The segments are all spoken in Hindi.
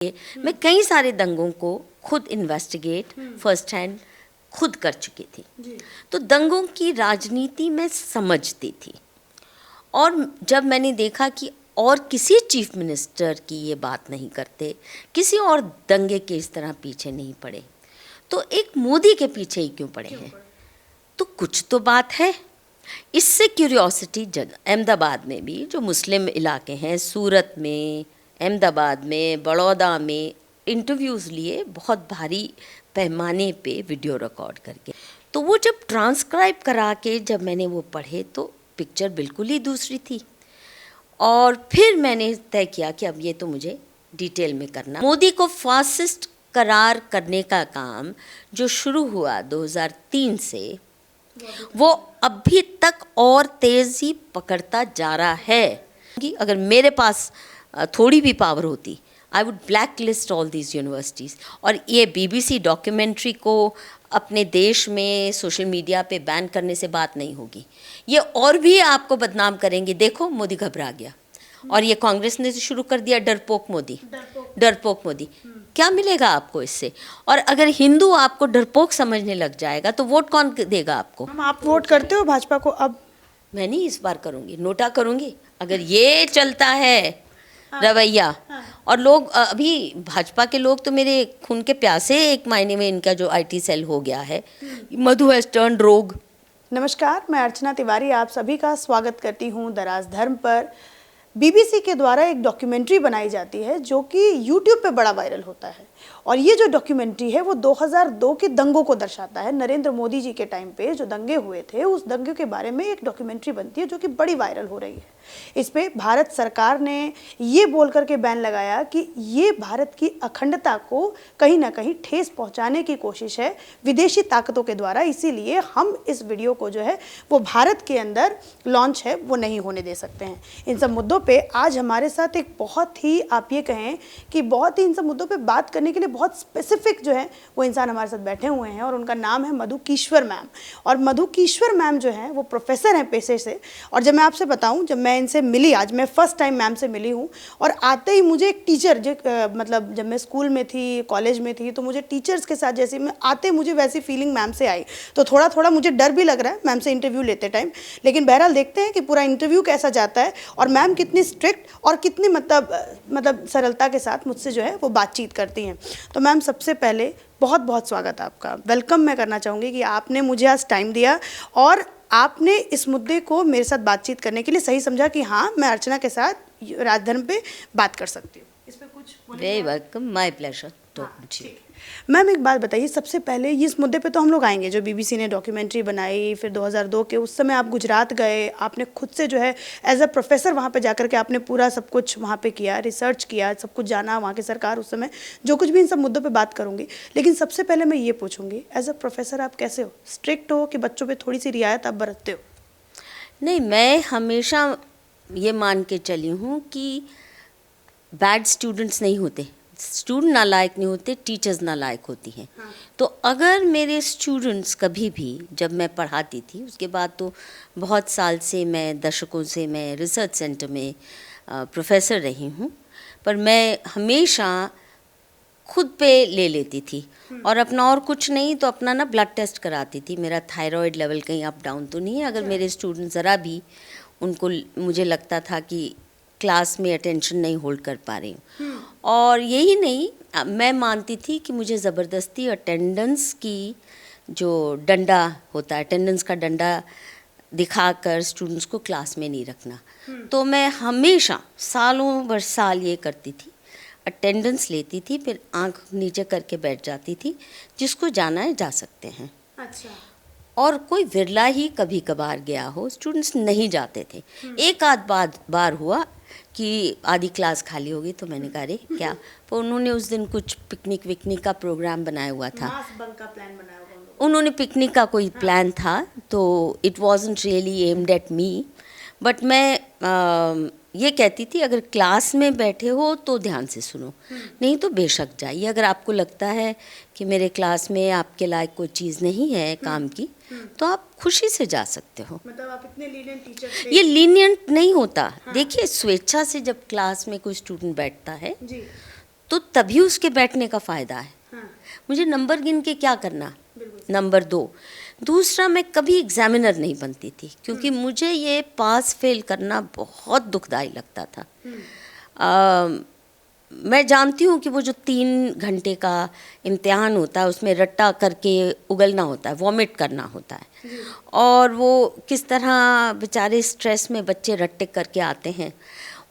मैं कई सारे दंगों को खुद इन्वेस्टिगेट फर्स्ट हैंड खुद कर चुकी थी। तो दंगों की राजनीति मैं समझती थी और जब मैंने देखा कि और किसी चीफ मिनिस्टर की ये बात नहीं करते, किसी और दंगे के इस तरह पीछे नहीं पड़े, तो एक मोदी के पीछे ही क्यों पड़े हैं? तो कुछ तो बात है। इससे क्यूरियोसिटी अहमदाबाद में भी जो मुस्लिम इलाके हैं, सूरत में, अहमदाबाद में, बड़ौदा में इंटरव्यूज़ लिए बहुत भारी पैमाने पे वीडियो रिकॉर्ड करके। तो वो जब ट्रांसक्राइब करा के जब मैंने वो पढ़े तो पिक्चर बिल्कुल ही दूसरी थी। और फिर मैंने तय किया कि अब ये तो मुझे डिटेल में करना। मोदी को फासिस्ट करार करने का काम जो शुरू हुआ 2003 से, वो अभी तक और तेज़ी पकड़ता जा रहा है। कि अगर मेरे पास थोड़ी भी पावर होती, I would black list all these universities. और ये BBC डॉक्यूमेंट्री को अपने देश में सोशल मीडिया पे बैन करने से बात नहीं होगी। ये और भी आपको बदनाम करेंगे। देखो मोदी घबरा गया और ये कांग्रेस ने शुरू कर दिया डरपोक मोदी, डरपोक मोदी। क्या मिलेगा आपको इससे? और अगर हिंदू आपको डरपोक समझने लग जाएगा तो वोट कौन देगा आपको? आप वोट करते हो भाजपा को? अब मैं नहीं इस बार करूँगी, नोटा करूँगी। अगर ये चलता है रवैया, और लोग अभी भाजपा के लोग तो मेरे खून के प्यासे, एक मायने में इनका जो IT सेल हो गया है, मधु हैज टर्न्ड रोग। नमस्कार, मैं अर्चना तिवारी आप सभी का स्वागत करती हूँ द राजधर्म पर। BBC के द्वारा एक डॉक्यूमेंट्री बनाई जाती है जो कि YouTube पे बड़ा वायरल होता है। और ये जो डॉक्यूमेंट्री है वो 2002 के दंगों को दर्शाता है। नरेंद्र मोदी जी के टाइम पे जो दंगे हुए थे, उस दंगे के बारे में एक डॉक्यूमेंट्री बनती है जो कि बड़ी वायरल हो रही है। इस पे भारत सरकार ने ये बोल करके बैन लगाया कि ये भारत की अखंडता को कहीं ना कहीं ठेस पहुंचाने की कोशिश है विदेशी ताकतों के द्वारा, इसीलिए हम इस वीडियो को जो है वो भारत के अंदर लॉन्च है वो नहीं होने दे सकते हैं। इन सब मुद्दों पे आज हमारे साथ एक बहुत ही, आप ये कहें कि बहुत ही इन सब मुद्दों पे बात करने के लिए बहुत स्पेसिफिक जो है वो इंसान हमारे साथ बैठे हुए हैं और उनका नाम है मधु कीश्वर मैम। और मधु कीश्वर मैम जो है वो प्रोफेसर हैं पेशे से। और जब मैं आपसे बताऊं, जब मैं इनसे मिली, आज मैं फर्स्ट टाइम मैम से मिली हूं, और आते ही मुझे एक टीचर जो मतलब जब मैं स्कूल में थी, कॉलेज में थी, तो मुझे टीचर्स के साथ जैसे मैं आते मुझे वैसी फीलिंग मैम से आई। तो थोड़ा थोड़ा मुझे डर भी लग रहा है मैम से इंटरव्यू लेते टाइम, लेकिन बहरहाल देखते हैं कि पूरा इंटरव्यू कैसा जाता है और मैम कितनी स्ट्रिक्ट और कितनी मतलब सरलता के साथ मुझसे जो है वो बातचीत करती हैं। तो मैम सबसे पहले बहुत बहुत स्वागत आपका, वेलकम मैं करना चाहूँगी कि आपने मुझे आज टाइम दिया और आपने इस मुद्दे को मेरे साथ बातचीत करने के लिए सही समझा कि हाँ मैं अर्चना के साथ राजधर्म पे बात कर सकती हूँ। इस पे कुछ वेरी वेलकम, माय प्लेजर। तो मैम एक बात बताइए, सबसे पहले इस मुद्दे पे तो हम लोग आएंगे जो BBC ने डॉक्यूमेंट्री बनाई, फिर 2002 के उस समय आप गुजरात गए, आपने खुद से जो है एज अ प्रोफेसर वहाँ पे जाकर के आपने पूरा सब कुछ वहाँ पे किया, रिसर्च किया, सब कुछ जाना वहाँ की सरकार उस समय, जो कुछ भी इन सब मुद्दों पे बात करूँगी। लेकिन सबसे पहले मैं ये पूछूँगी, एज अ प्रोफेसर आप कैसे हो? स्ट्रिक्ट हो कि बच्चों पर थोड़ी सी रियायत आप बरतते हो? नहीं, मैं हमेशा ये मान के चली हूँ कि बैड स्टूडेंट्स नहीं होते, स्टूडेंट नालायक नहीं होते, टीचर्स नालायक होती हैं। हाँ। तो अगर मेरे स्टूडेंट्स कभी भी, जब मैं पढ़ाती थी उसके बाद तो बहुत साल से मैं, दशकों से मैं रिसर्च सेंटर में प्रोफेसर रही हूँ, पर मैं हमेशा खुद पे ले लेती थी और अपना और कुछ नहीं तो अपना ना ब्लड टेस्ट कराती थी, मेरा थायराइड लेवल कहीं अप डाउन तो नहीं है। अगर मेरे स्टूडेंट ज़रा भी उनको, मुझे लगता था कि क्लास में अटेंशन नहीं होल्ड कर पा रही हूँ, और यही नहीं, मैं मानती थी कि मुझे ज़बरदस्ती अटेंडेंस की जो डंडा होता है, अटेंडेंस का डंडा दिखाकर स्टूडेंट्स को क्लास में नहीं रखना। तो मैं हमेशा सालों भर साल ये करती थी, अटेंडेंस लेती थी, फिर आंख नीचे करके बैठ जाती थी, जिसको जाना है जा सकते हैं। अच्छा। और कोई विरला ही कभी कभार गया हो, स्टूडेंट्स नहीं जाते थे। एक आध बार हुआ कि आधी क्लास खाली होगी तो मैंने कहा अरे क्या, पर उन्होंने उस दिन कुछ पिकनिक का प्रोग्राम बनाया हुआ था, मास बंक का प्लान बनाया हुआ उन्होंने पिकनिक का कोई प्लान था, तो it wasn't really aimed at me. But मैं ये कहती थी अगर क्लास में बैठे हो तो ध्यान से सुनो, नहीं तो बेशक जाइए। अगर आपको लगता है कि मेरे क्लास में आपके लायक कोई चीज़ नहीं है काम की, तो आप खुशी से जा सकते हो। मतलब आप इतने लीनियंट टीचर थे? ये लीनियंट नहीं होता। हाँ। देखिए, स्वेच्छा से जब क्लास में कोई स्टूडेंट बैठता है जी, तो तभी उसके बैठने का फ़ायदा है। मुझे नंबर गिन के क्या करना। नंबर 2, दूसरा, मैं कभी एग्जामिनर नहीं बनती थी क्योंकि मुझे ये पास फेल करना बहुत दुखदाई लगता था। मैं जानती हूँ कि वो जो 3 घंटे का इम्तिहान होता है उसमें रट्टा करके उगलना होता है, वॉमिट करना होता है, और वो किस तरह बेचारे स्ट्रेस में बच्चे रट्टे करके आते हैं,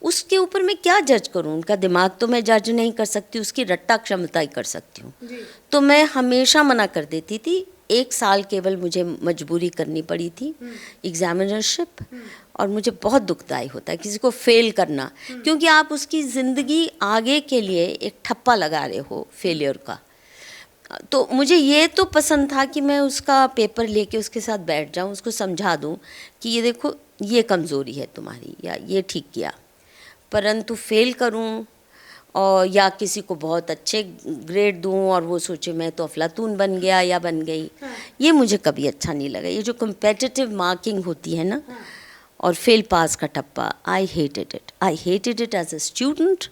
उसके ऊपर मैं क्या जज करूँ। उनका दिमाग तो मैं जज नहीं कर सकती, उसकी रट्टा क्षमता ही कर सकती हूँ। तो मैं हमेशा मना कर देती थी। 1 साल केवल मुझे मजबूरी करनी पड़ी थी एग्जामिनरशिप, और मुझे बहुत दुखदाई होता है किसी को फेल करना, क्योंकि आप उसकी ज़िंदगी आगे के लिए एक ठप्पा लगा रहे हो फेलियर का। तो मुझे ये तो पसंद था कि मैं उसका पेपर लेके उसके साथ बैठ जाऊं, उसको समझा दूं कि ये देखो ये कमज़ोरी है तुम्हारी, या ये ठीक किया। परंतु फेल करूं और या किसी को बहुत अच्छे ग्रेड दूं और वो सोचे मैं तो अफलातून बन गया या बन गई, ये मुझे कभी अच्छा नहीं लगा। ये जो कम्पेटिटिव मार्किंग होती है ना, और फेल पास का टप्पा, I hated it as a student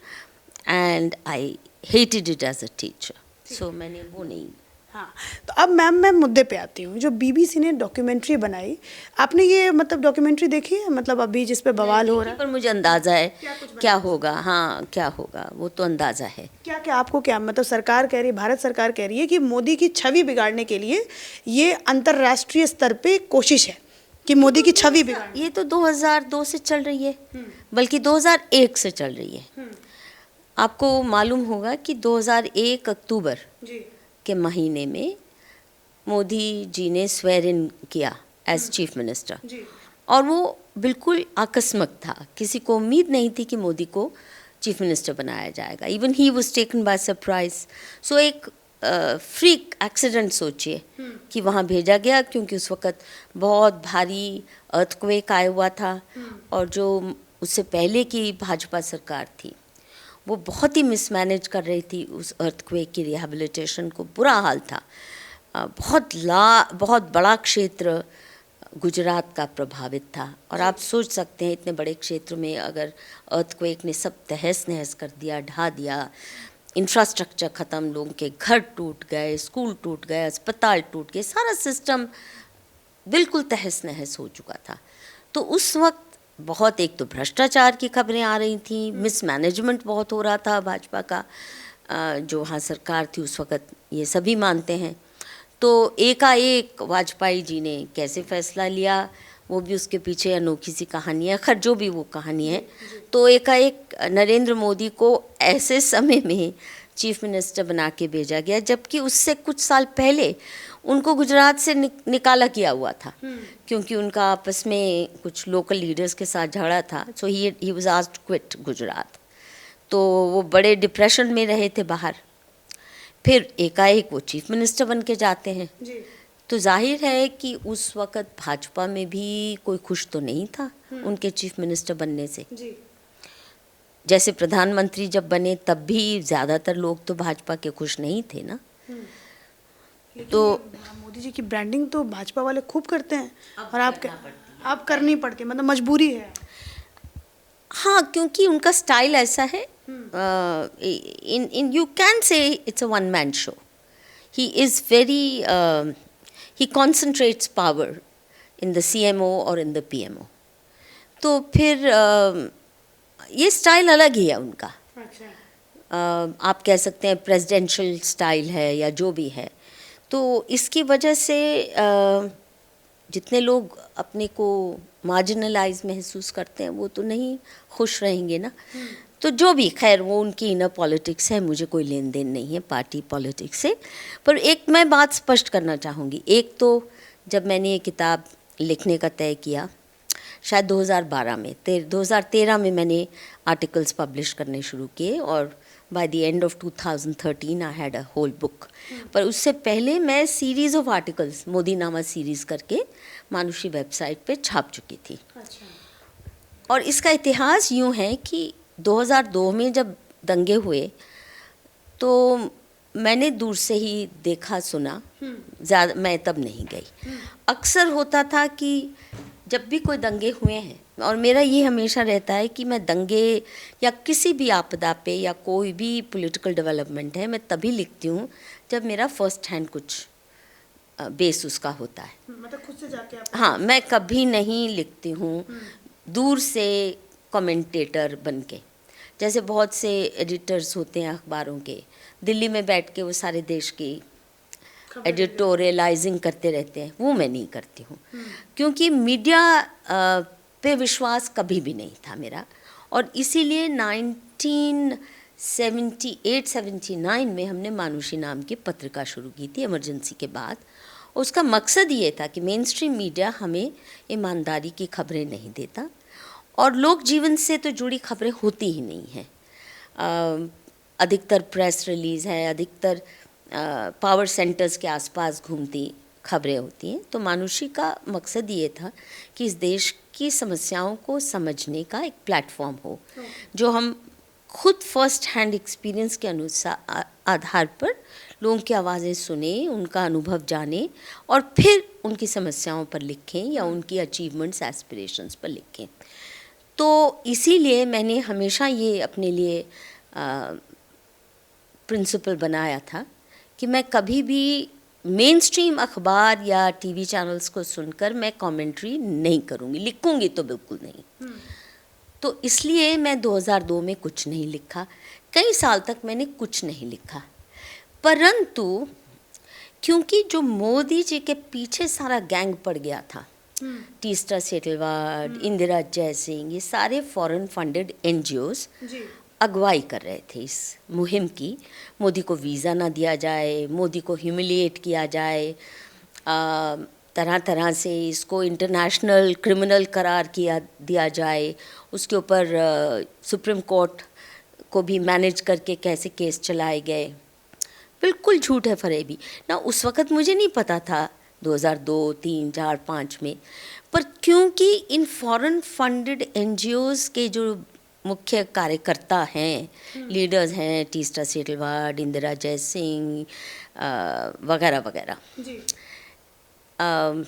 and I hated it as a teacher. So मैंने वो नहीं। हाँ, तो अब मैम मैं मुद्दे पे आती हूँ। जो बीबीसी ने डॉक्यूमेंट्री बनाई, आपने ये मतलब डॉक्यूमेंट्री देखी है, मतलब अभी जिस पे बवाल हो रहा है? पर मुझे अंदाज़ा है क्या होगा। हाँ, क्या होगा वो तो अंदाज़ा है। क्या क्या आपको क्या मतलब, सरकार कह रही है, भारत सरकार कह रही है कि मोदी की छवि बिगाड़ने के लिए ये अंतर्राष्ट्रीय स्तर पे कोशिश है कि मोदी की छवि बिगाड़। ये तो 2002 से चल रही है, बल्कि 2001 से चल रही है। आपको मालूम होगा कि 2001 अक्टूबर के महीने में मोदी जी ने स्वेर इन किया एज चीफ मिनिस्टर, और वो बिल्कुल आकस्मिक था। किसी को उम्मीद नहीं थी कि मोदी को चीफ मिनिस्टर बनाया जाएगा। Even he was taken by surprise. So एक फ्रीक एक्सीडेंट सोचिए कि वहाँ भेजा गया, क्योंकि उस वक़्त बहुत भारी अर्थक्वेक आया हुआ था, और जो उससे पहले की भाजपा सरकार थी वो बहुत ही मिसमैनेज कर रही थी उस अर्थक्वेक की रिहैबिलिटेशन को। बुरा हाल था। बहुत बड़ा क्षेत्र गुजरात का प्रभावित था, और आप सोच सकते हैं इतने बड़े क्षेत्र में अगर अर्थक्वेक ने सब तहस नहस कर दिया, ढा दिया, इंफ्रास्ट्रक्चर ख़त्म, लोगों के घर टूट गए, स्कूल टूट गए, अस्पताल टूट गए, सारा सिस्टम बिल्कुल तहस नहस हो चुका था। तो उस वक्त बहुत, एक तो भ्रष्टाचार की खबरें आ रही थी, मिसमैनेजमेंट बहुत हो रहा था भाजपा का, जो वहाँ सरकार थी उस वक्त, ये सभी मानते हैं। तो एकाएक वाजपेयी जी ने कैसे फैसला लिया, वो भी उसके पीछे अनोखी सी कहानी है, खैर जो भी वो कहानी है। तो एकाएक नरेंद्र मोदी को ऐसे समय में चीफ मिनिस्टर बना के भेजा गया, जबकि उससे कुछ साल पहले उनको गुजरात से निकाला किया हुआ था, क्योंकि उनका आपस में कुछ लोकल लीडर्स के साथ झगड़ा था। So he was asked to quit Gujarat. तो वो बड़े डिप्रेशन में रहे थे बाहर। फिर एकाएक वो चीफ मिनिस्टर बन के जाते हैं। तो जाहिर है कि उस वक़्त भाजपा में भी कोई खुश तो नहीं था उनके चीफ मिनिस्टर बनने से। जैसे प्रधानमंत्री जब बने तब भी ज़्यादातर लोग तो भाजपा के खुश नहीं थे ना। तो मोदी जी की ब्रांडिंग तो भाजपा वाले खूब करते हैं, और आप करनी पड़ती है, मतलब मजबूरी है। हाँ, क्योंकि उनका स्टाइल ऐसा है। In you can say it's a one man show. He is very, he concentrates power in the CMO और इन द PMO। तो फिर ये स्टाइल अलग ही है उनका। आप कह सकते हैं प्रेसिडेंशियल स्टाइल है या जो भी है। तो इसकी वजह से जितने लोग अपने को मार्जिनलाइज महसूस करते हैं वो तो नहीं खुश रहेंगे ना। तो जो भी, खैर वो उनकी इनर पॉलिटिक्स है, मुझे कोई लेन देन नहीं है पार्टी पॉलिटिक्स से। पर एक मैं बात स्पष्ट करना चाहूँगी। एक तो जब मैंने ये किताब लिखने का तय किया, शायद 2012 में, 2013 में मैंने आर्टिकल्स पब्लिश करने शुरू किए, और by the end of 2013 I had a whole book. पर उससे पहले मैं सीरीज़ ऑफ आर्टिकल्स, मोदी नामा सीरीज़ करके मानुषी वेबसाइट पे छाप चुकी थी। और इसका इतिहास यूँ है कि 2002 में जब दंगे हुए तो मैंने दूर से ही देखा सुना, ज़्यादा मैं तब नहीं गई। अक्सर होता था कि जब भी कोई दंगे हुए हैं, और मेरा ये हमेशा रहता है कि मैं दंगे या किसी भी आपदा पे या कोई भी पॉलिटिकल डेवलपमेंट है, मैं तभी लिखती हूँ जब मेरा फर्स्ट हैंड कुछ बेस उसका होता है। मतलब खुद से जाके आप हाँ, मैं कभी नहीं लिखती हूँ दूर से कमेंटेटर बन के। जैसे बहुत से एडिटर्स होते हैं अखबारों के, दिल्ली में बैठ के वो सारे देश की एडिटोरियलाइजिंग करते रहते हैं, वो मैं नहीं करती हूँ। क्योंकि मीडिया पे विश्वास कभी भी नहीं था मेरा, और इसीलिए 1978-79 में हमने मानुषी नाम की पत्रिका शुरू की थी इमरजेंसी के बाद। उसका मकसद ये था कि मेन स्ट्रीम मीडिया हमें ईमानदारी की खबरें नहीं देता, और लोक जीवन से तो जुड़ी खबरें होती ही नहीं हैं। अधिकतर प्रेस रिलीज़ है, अधिकतर पावर सेंटर्स के आसपास घूमती खबरें होती हैं। तो मानुषी का मकसद ये था कि इस देश की समस्याओं को समझने का एक प्लेटफॉर्म हो, जो हम खुद फर्स्ट हैंड एक्सपीरियंस के अनुसार आधार पर लोगों की आवाज़ें सुने, उनका अनुभव जाने, और फिर उनकी समस्याओं पर लिखें या उनकी अचीवमेंट्स एस्पिरेशंस पर लिखें। तो इसीलिए मैंने हमेशा ये अपने लिए प्रिंसिपल बनाया था कि मैं कभी भी मेन स्ट्रीम अखबार या टीवी चैनल्स को सुनकर मैं कमेंट्री नहीं करूँगी, लिखूँगी तो बिल्कुल नहीं। तो इसलिए मैं 2002 में कुछ नहीं लिखा, कई साल तक मैंने कुछ नहीं लिखा। परंतु क्योंकि जो मोदी जी के पीछे सारा गैंग पड़ गया था, टीस्टा सेटलवाड, इंदिरा जयसिंह, ये सारे फॉरेन फंडेड NGOs अगुवाई कर रहे थे इस मुहिम की। मोदी को वीज़ा ना दिया जाए, मोदी को ह्यूमिलिएट किया जाए, तरह तरह से इसको इंटरनेशनल क्रिमिनल करार दिया जाए, उसके ऊपर सुप्रीम कोर्ट को भी मैनेज करके कैसे केस चलाए गए। बिल्कुल झूठ है फरेबी ना। उस वक़्त मुझे नहीं पता था 2002, 3, 4, 5 में, पर क्योंकि इन फॉरेन फंडेड NGOs के जो मुख्य कार्यकर्ता हैं, लीडर्स हैं, टीस्टा सेटलवाड, इंदिरा जयसिंह वगैरह वगैरह,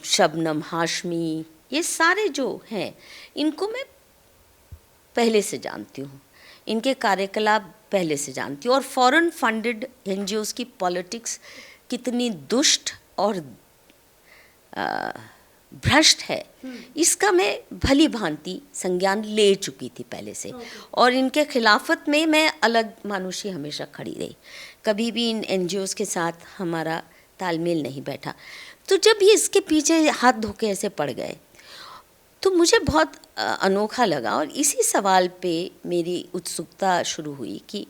शबनम हाशमी, ये सारे जो हैं, इनको मैं पहले से जानती हूँ, इनके कार्यकलाप पहले से जानती हूँ। और फॉरेन फंडेड NGOs की पॉलिटिक्स कितनी दुष्ट और भ्रष्ट है, इसका मैं भली भांति संज्ञान ले चुकी थी पहले से। और इनके खिलाफत में मैं अलग मानुषी हमेशा खड़ी रही, कभी भी इन NGOs के साथ हमारा तालमेल नहीं बैठा। तो जब ये इसके पीछे हाथ धोके ऐसे पड़ गए, तो मुझे बहुत अनोखा लगा, और इसी सवाल पे मेरी उत्सुकता शुरू हुई कि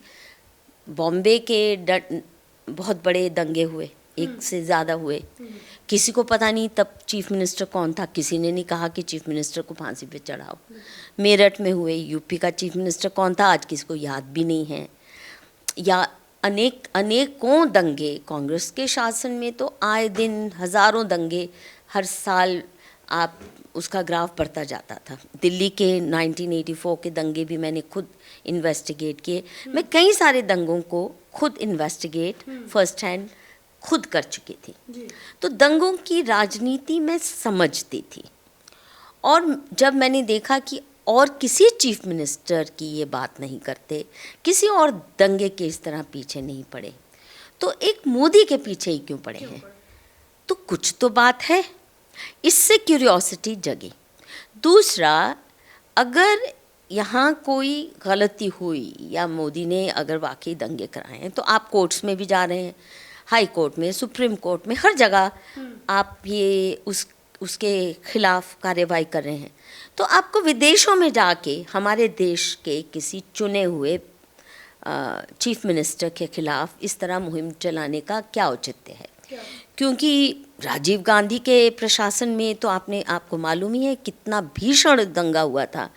बॉम्बे के बहुत बड़े दंगे हुए, एक से ज़्यादा हुए, किसी को पता नहीं तब चीफ मिनिस्टर कौन था, किसी ने नहीं कहा कि चीफ मिनिस्टर को फांसी पे चढ़ाओ। मेरठ में हुए, यूपी का चीफ मिनिस्टर कौन था आज किसी को याद भी नहीं है। या अनेकों दंगे, कांग्रेस के शासन में तो आए दिन हज़ारों दंगे, हर साल आप उसका ग्राफ बढ़ता जाता था। दिल्ली के 1984 के दंगे भी मैंने खुद इन्वेस्टिगेट किए। मैं कई सारे दंगों को खुद इन्वेस्टिगेट फर्स्ट हैंड खुद कर चुकी थी। तो दंगों की राजनीति मैं समझती थी, और जब मैंने देखा कि और किसी चीफ मिनिस्टर की ये बात नहीं करते, किसी और दंगे के इस तरह पीछे नहीं पड़े, तो एक मोदी के पीछे ही क्यों पड़े हैं, तो कुछ तो बात है। इससे क्यूरियोसिटी जगी। दूसरा, अगर यहाँ कोई गलती हुई या मोदी ने अगर वाकई दंगे कराए हैं, तो आप कोर्ट्स में भी जा रहे हैं, हाई कोर्ट में, सुप्रीम कोर्ट में, हर जगह आप ये उसके खिलाफ कार्रवाई कर रहे हैं। तो आपको विदेशों में जाके हमारे देश के किसी चुने हुए चीफ मिनिस्टर के खिलाफ इस तरह मुहिम चलाने का क्या औचित्य है? क्योंकि राजीव गांधी के प्रशासन में तो आपको मालूम ही है कितना भीषण दंगा हुआ था,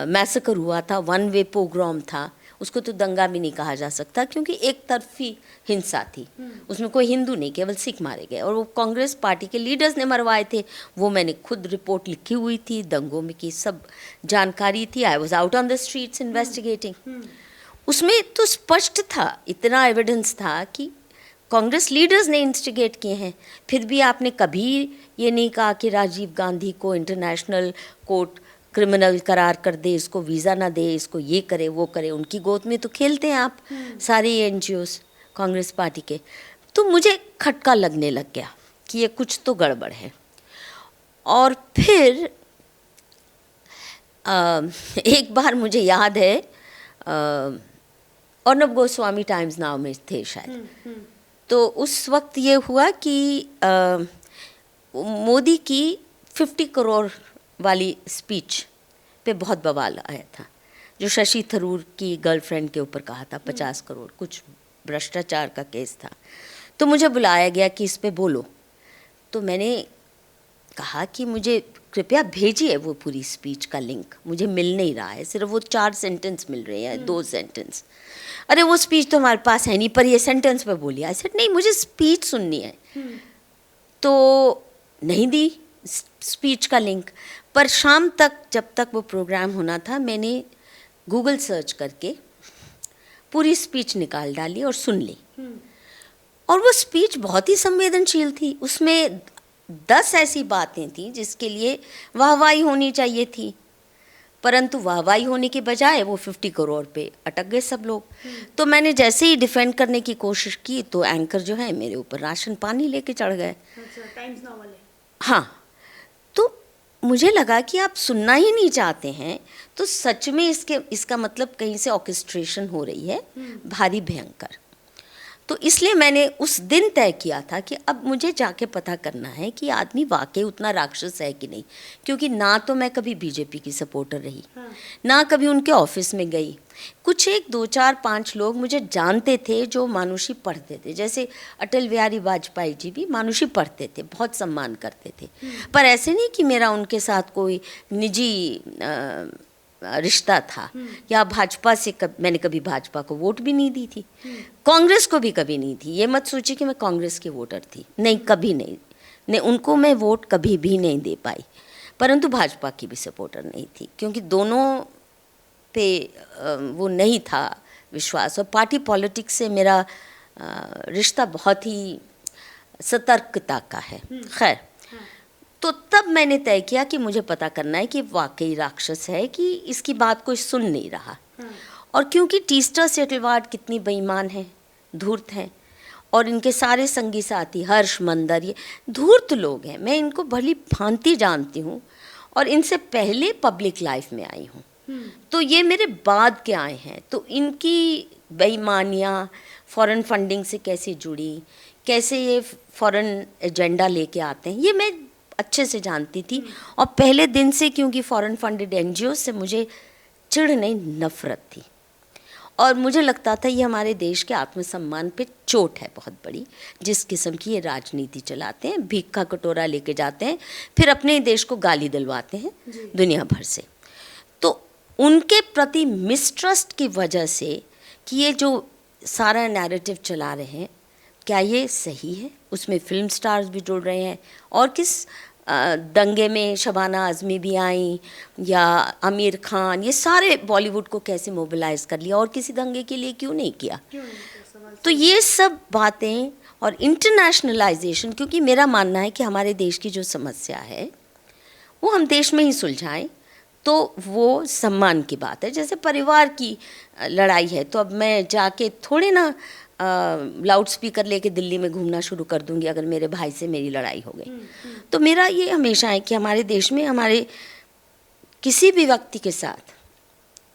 मैसेकर हुआ था, वन वे पोग्राम था। उसको तो दंगा भी नहीं कहा जा सकता, क्योंकि एक तरफी हिंसा थी, उसमें कोई हिंदू नहीं, केवल सिख मारे गए, और वो कांग्रेस पार्टी के लीडर्स ने मरवाए थे। वो मैंने खुद रिपोर्ट लिखी हुई थी, दंगों में की सब जानकारी थी। I was out on the streets investigating. उसमें तो स्पष्ट था, इतना एविडेंस था कि कांग्रेस लीडर्स ने इंस्टिगेट किए हैं। फिर भी आपने कभी ये नहीं कहा कि राजीव गांधी को इंटरनेशनल कोर्ट क्रिमिनल करार कर दे, इसको वीज़ा ना दे, इसको ये करे वो करे। उनकी गोद में तो खेलते हैं आप सारे एनजीओस कांग्रेस पार्टी के। तो मुझे खटका लगने लग गया कि ये कुछ तो गड़बड़ है। और फिर एक बार मुझे याद है अर्नब गोस्वामी टाइम्स नाउ में थे शायद, तो उस वक्त ये हुआ कि मोदी की 50 करोड़ वाली स्पीच पे बहुत बवाल आया था, जो शशि थरूर की गर्लफ्रेंड के ऊपर कहा था 50 करोड़, कुछ भ्रष्टाचार का केस था। तो मुझे बुलाया गया कि इस पे बोलो। तो मैंने कहा कि मुझे कृपया भेजिए वो पूरी स्पीच का लिंक, मुझे मिल नहीं रहा है, सिर्फ वो 4 सेंटेंस मिल रहे हैं, 2 सेंटेंस। अरे वो स्पीच तो हमारे पास है नहीं, पर ये सेंटेंस पे बोलिए। आई सेड नहीं, मुझे स्पीच सुननी है। तो नहीं दी स्पीच का लिंक। पर शाम तक, जब तक वो प्रोग्राम होना था, मैंने गूगल सर्च करके पूरी स्पीच निकाल डाली और सुन ली। और वो स्पीच बहुत ही संवेदनशील थी। उसमें 10 ऐसी बातें थी जिसके लिए वाहवाही होनी चाहिए थी, परंतु वाहवाही होने के बजाय वो 50 करोड़ पे अटक गए सब लोग। तो मैंने जैसे ही डिफेंड करने की कोशिश की तो एंकर जो है मेरे ऊपर राशन पानी लेके चढ़ गए। अच्छा, टाइम्स नाउ वाले। हाँ, तो मुझे लगा कि आप सुनना ही नहीं चाहते हैं, तो सच में इसका मतलब कहीं से ऑर्केस्ट्रेशन हो रही है भारी भयंकर। तो इसलिए मैंने उस दिन तय किया था कि अब मुझे जाके पता करना है कि आदमी वाकई उतना राक्षस है कि नहीं, क्योंकि ना तो मैं कभी बीजेपी की सपोर्टर रही, ना कभी उनके ऑफिस में गई। कुछ 1, 2, 4, 5 लोग मुझे जानते थे जो मानुषी पढ़ते थे, जैसे अटल बिहारी वाजपेयी जी भी मानुषी पढ़ते थे, बहुत सम्मान करते थे। पर ऐसे नहीं कि मेरा उनके साथ कोई निजी रिश्ता था, या भाजपा से मैंने कभी भाजपा को वोट भी नहीं दी थी, कांग्रेस को भी कभी नहीं थी। ये मत सोचिए कि मैं कांग्रेस की वोटर थी, नहीं, कभी नहीं, उनको मैं वोट कभी भी नहीं दे पाई। परंतु भाजपा की भी सपोर्टर नहीं थी, क्योंकि दोनों पे वो नहीं था विश्वास, और पार्टी पॉलिटिक्स से मेरा रिश्ता बहुत ही सतर्कता का है। खैर, तो तब मैंने तय किया कि मुझे पता करना है कि वाकई राक्षस है कि इसकी बात कोई सुन नहीं रहा। और क्योंकि टीस्टर सेटलवाड कितनी बेईमान है, धूर्त हैं, और इनके सारे संगी साथी हर्ष मंदर ये धूर्त लोग हैं। मैं इनको भली भांति जानती हूँ और इनसे पहले पब्लिक लाइफ में आई हूँ, तो ये मेरे बाद के आए हैं। तो इनकी बेईमानियाँ फॉरेन फंडिंग से कैसे जुड़ी, कैसे ये फॉरेन एजेंडा लेके आते हैं, ये मैं अच्छे से जानती थी। और पहले दिन से, क्योंकि फॉरेन फंडेड एनजीओ से मुझे चिढ़ नहीं, नफरत थी। और मुझे लगता था ये हमारे देश के आत्मसम्मान पे चोट है बहुत बड़ी, जिस किस्म की ये राजनीति चलाते हैं, भीख का कटोरा लेके जाते हैं, फिर अपने देश को गाली दिलवाते हैं दुनिया भर से। तो उनके प्रति मिसट्रस्ट की वजह से कि ये जो सारा नैरेटिव चला रहे हैं, क्या ये सही है? उसमें फिल्म स्टार्स भी जुड़ रहे हैं, और किस दंगे में शबाना आज़मी भी आई, या आमिर खान, ये सारे बॉलीवुड को कैसे मोबिलाइज कर लिया, और किसी दंगे के लिए क्यों नहीं किया? तो ये सब बातें और इंटरनेशनलाइजेशन, क्योंकि मेरा मानना है कि हमारे देश की जो समस्या है वो हम देश में ही सुलझाएं, तो वो सम्मान की बात है। जैसे परिवार की लड़ाई है, तो अब मैं जाके थोड़े ना लाउड स्पीकर लेके दिल्ली में घूमना शुरू कर दूंगी अगर मेरे भाई से मेरी लड़ाई हो गई। तो मेरा ये हमेशा है कि हमारे देश में हमारे किसी भी व्यक्ति के साथ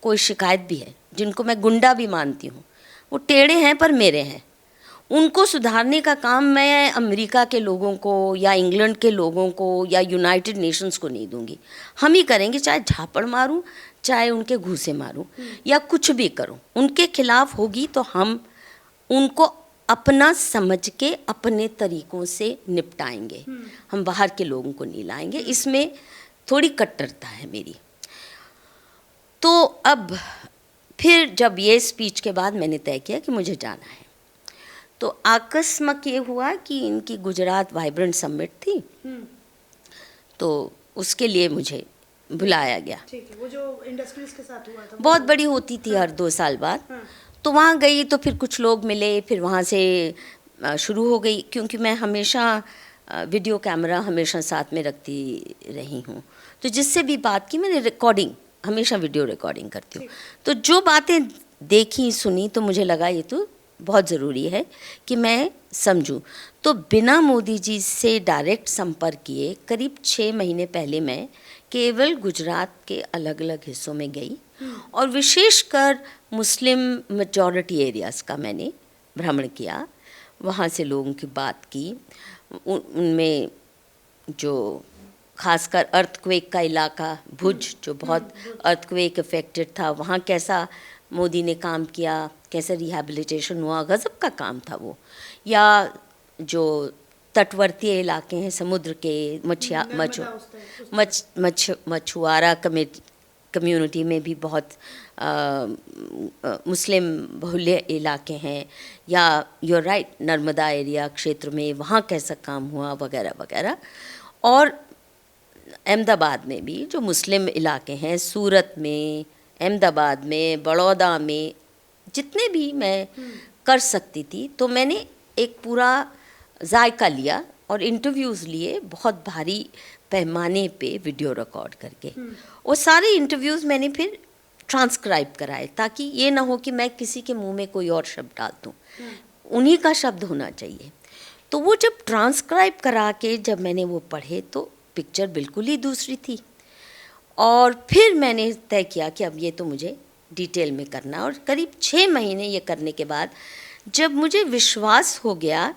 कोई शिकायत भी है, जिनको मैं गुंडा भी मानती हूँ, वो टेढ़े हैं पर मेरे हैं, उनको सुधारने का काम मैं अमेरिका के लोगों को या इंग्लैंड के लोगों को या यूनाइटेड नेशंस को नहीं दूंगी। हम ही करेंगे, चाहे झापड़ मारूं, चाहे उनके घूसे मारूं, या कुछ भी करूं, उनके खिलाफ होगी तो हम उनको अपना समझ के अपने तरीक़ों से निपटाएंगे। हम बाहर के लोगों को नहीं लाएंगे। इसमें थोड़ी कट्टरता है मेरी। तो अब फिर जब ये स्पीच के बाद मैंने तय किया कि मुझे जाना है, तो आकस्मक ये हुआ कि इनकी गुजरात वाइब्रेंट समिट थी, तो उसके लिए मुझे बुलाया गया। ठीक है, वो जो इंडस्ट्रीज के साथ हुआ था, बहुत बड़ी होती थी हर 2 साल बाद। तो वहाँ गई तो फिर कुछ लोग मिले, फिर वहाँ से शुरू हो गई, क्योंकि मैं हमेशा वीडियो कैमरा हमेशा साथ में रखती रही हूँ, तो जिससे भी बात की मैंने रिकॉर्डिंग, हमेशा वीडियो रिकॉर्डिंग करती हूँ। तो जो बातें देखी सुनी तो मुझे लगा ये तो बहुत ज़रूरी है कि मैं समझूं। तो बिना मोदी जी से डायरेक्ट संपर्क किए करीब 6 महीने पहले मैं केवल गुजरात के अलग अलग हिस्सों में गई और विशेषकर मुस्लिम मेजॉरिटी एरियाज़ का मैंने भ्रमण किया, वहाँ से लोगों की बात की, उनमें जो खासकर अर्थक्वेक का इलाका भुज जो बहुत अर्थक्वेक इफेक्टेड था, वहाँ कैसा मोदी ने काम किया, कैसे रिहैबिलिटेशन हुआ, गज़ब का काम था वो। या जो तटवर्ती इलाके हैं समुद्र के, मछुआरा कम्युनिटी में भी बहुत मुस्लिम बहुल्य इलाके हैं, या यूर राइट नर्मदा एरिया क्षेत्र में वहाँ कैसा काम हुआ वगैरह वगैरह। और अहमदाबाद में भी जो मुस्लिम इलाके हैं, सूरत में, अहमदाबाद में, बड़ौदा में, जितने भी मैं कर सकती थी, तो मैंने एक पूरा जायका लिया और इंटरव्यूज़ लिए बहुत भारी पैमाने पे वीडियो रिकॉर्ड करके। वो सारे इंटरव्यूज़ मैंने फिर ट्रांसक्राइब कराए, ताकि ये ना हो कि मैं किसी के मुंह में कोई और शब्द डाल दूँ, उन्हीं का शब्द होना चाहिए। तो वो जब ट्रांसक्राइब करा के जब मैंने वो पढ़े तो पिक्चर बिल्कुल ही दूसरी थी। और फिर मैंने तय किया कि अब ये तो मुझे डिटेल में करना। और करीब 6 महीने ये करने के बाद जब मुझे विश्वास हो गया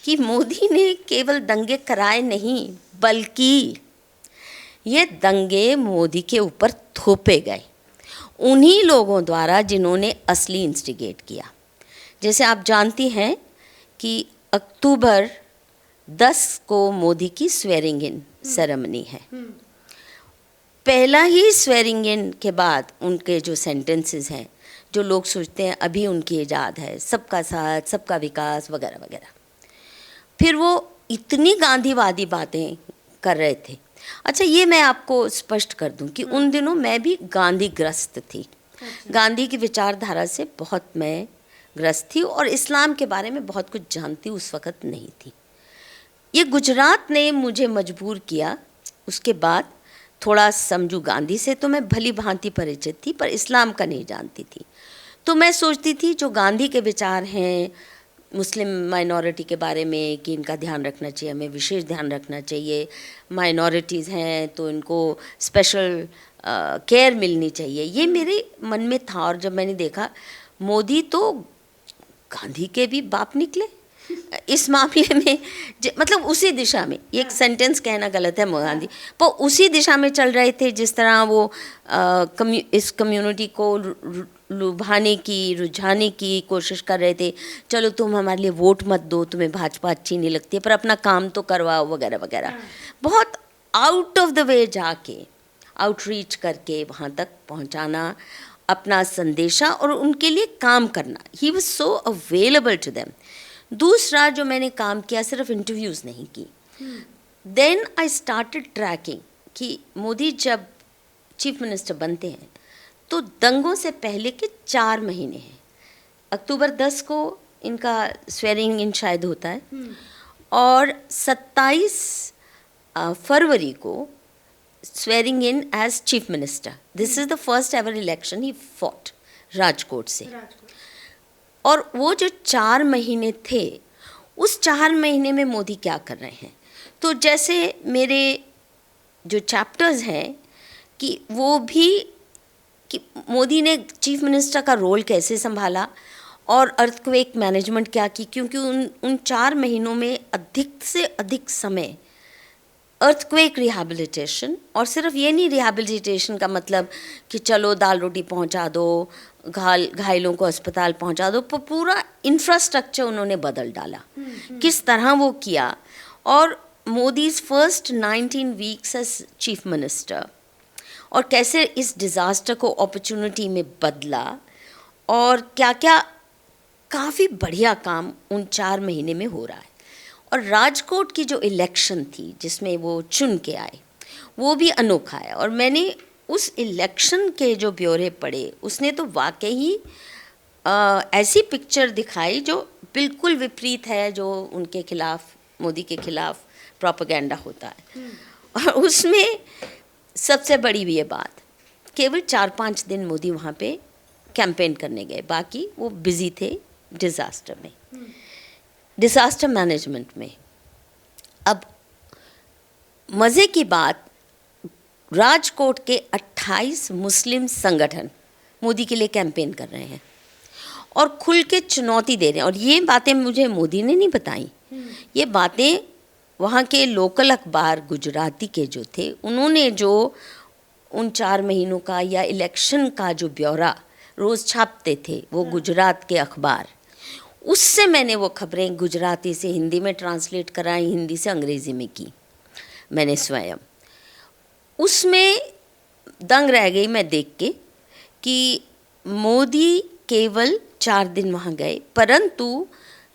कि मोदी ने केवल दंगे कराए नहीं, बल्कि ये दंगे मोदी के ऊपर थोपे गए उन्हीं लोगों द्वारा जिन्होंने असली इंस्टिगेट किया। जैसे आप जानती हैं कि अक्टूबर 10 को मोदी की स्वेरिंग इन सेरेमनी है। पहला ही स्वेरिंग इन के बाद उनके जो सेंटेंसेस हैं, जो लोग सोचते हैं अभी उनकी इजाद है, सबका साथ, सबका विकास वगैरह वगैरह, फिर वो इतनी गांधीवादी बातें कर रहे थे। अच्छा, ये मैं आपको स्पष्ट कर दूं कि उन दिनों मैं भी गांधी ग्रस्त थी। गांधी की विचारधारा से बहुत मैं ग्रस्त थी और इस्लाम के बारे में बहुत कुछ जानती उस वक़्त नहीं थी। ये गुजरात ने मुझे मजबूर किया। उसके बाद थोड़ा समझू, गांधी से तो मैं भली भांति परिचित थी पर इस्लाम का नहीं जानती थी। तो मैं सोचती थी जो गांधी के विचार हैं मुस्लिम माइनॉरिटी के बारे में कि इनका ध्यान रखना चाहिए, हमें विशेष ध्यान रखना चाहिए, माइनॉरिटीज़ हैं तो इनको स्पेशल केयर मिलनी चाहिए, ये मेरे मन में था। और जब मैंने देखा मोदी तो गांधी के भी बाप निकले इस मामले में, मतलब उसी दिशा में, एक सेंटेंस कहना गलत है गांधी, पर उसी दिशा में चल रहे थे जिस तरह वो इस कम्युनिटी को लुभाने की, रुझाने की कोशिश कर रहे थे। चलो तुम हमारे लिए वोट मत दो, तुम्हें भाजपा अच्छी नहीं लगती है, पर अपना काम तो करवाओ वगैरह वगैरह। बहुत आउट ऑफ द वे जाके, आउटरीच करके वहाँ तक पहुँचाना अपना संदेशा और उनके लिए काम करना। He was so available to them. दूसरा जो मैंने काम किया, सिर्फ इंटरव्यूज़ नहीं की, देन आई स्टार्टेड ट्रैकिंग कि मोदी जब चीफ मिनिस्टर बनते हैं तो दंगों से पहले के 4 महीने हैं। अक्टूबर 10 को इनका स्वेरिंग इन शायद होता है और 27 फरवरी को swearing in as chief minister. This is the first ever election he fought Rajkot से। और वो जो 4 महीने थे, उस 4 महीने में मोदी क्या कर रहे हैं, तो जैसे मेरे जो चैप्टर्स हैं कि वो भी कि मोदी ने चीफ मिनिस्टर का रोल कैसे संभाला और अर्थक्वेक मैनेजमेंट क्या की, क्योंकि उन 4 महीनों में अधिक से अधिक समय अर्थक्वेक रिहैबिलिटेशन, और सिर्फ ये नहीं रिहैबिलिटेशन का मतलब कि चलो दाल रोटी पहुंचा दो, घायलों को अस्पताल पहुंचा दो, पर पूरा इंफ्रास्ट्रक्चर उन्होंने बदल डाला। किस तरह वो किया, और Modi's first 19 weeks as chief minister, और कैसे इस डिज़ास्टर को अपॉर्चुनिटी में बदला, और क्या क्या काफ़ी बढ़िया काम उन 4 महीने में हो रहा है। और राजकोट की जो इलेक्शन थी जिसमें वो चुन के आए, वो भी अनोखा है। और मैंने उस इलेक्शन के जो ब्यौरे पढ़े, उसने तो वाकई ही ऐसी पिक्चर दिखाई जो बिल्कुल विपरीत है जो उनके खिलाफ, मोदी के खिलाफ प्रोपेगेंडा होता है। और उसमें सबसे बड़ी भी ये बात, केवल 4-5 दिन मोदी वहाँ पे कैंपेन करने गए, बाकी वो बिजी थे डिज़ास्टर में, डिज़ास्टर मैनेजमेंट में। अब मज़े की बात, राजकोट के 28 मुस्लिम संगठन मोदी के लिए कैंपेन कर रहे हैं और खुल के चुनौती दे रहे हैं। और ये बातें मुझे मोदी ने नहीं बताई, ये बातें वहाँ के लोकल अखबार गुजराती के जो थे, उन्होंने जो उन 4 महीनों का या इलेक्शन का जो ब्यौरा रोज़ छापते थे वो गुजरात के अखबार, उससे मैंने वो खबरें गुजराती से हिंदी में ट्रांसलेट कराई, हिंदी से अंग्रेज़ी में की मैंने स्वयं। उसमें दंग रह गई मैं देख के कि मोदी केवल 4 दिन वहाँ गए, परंतु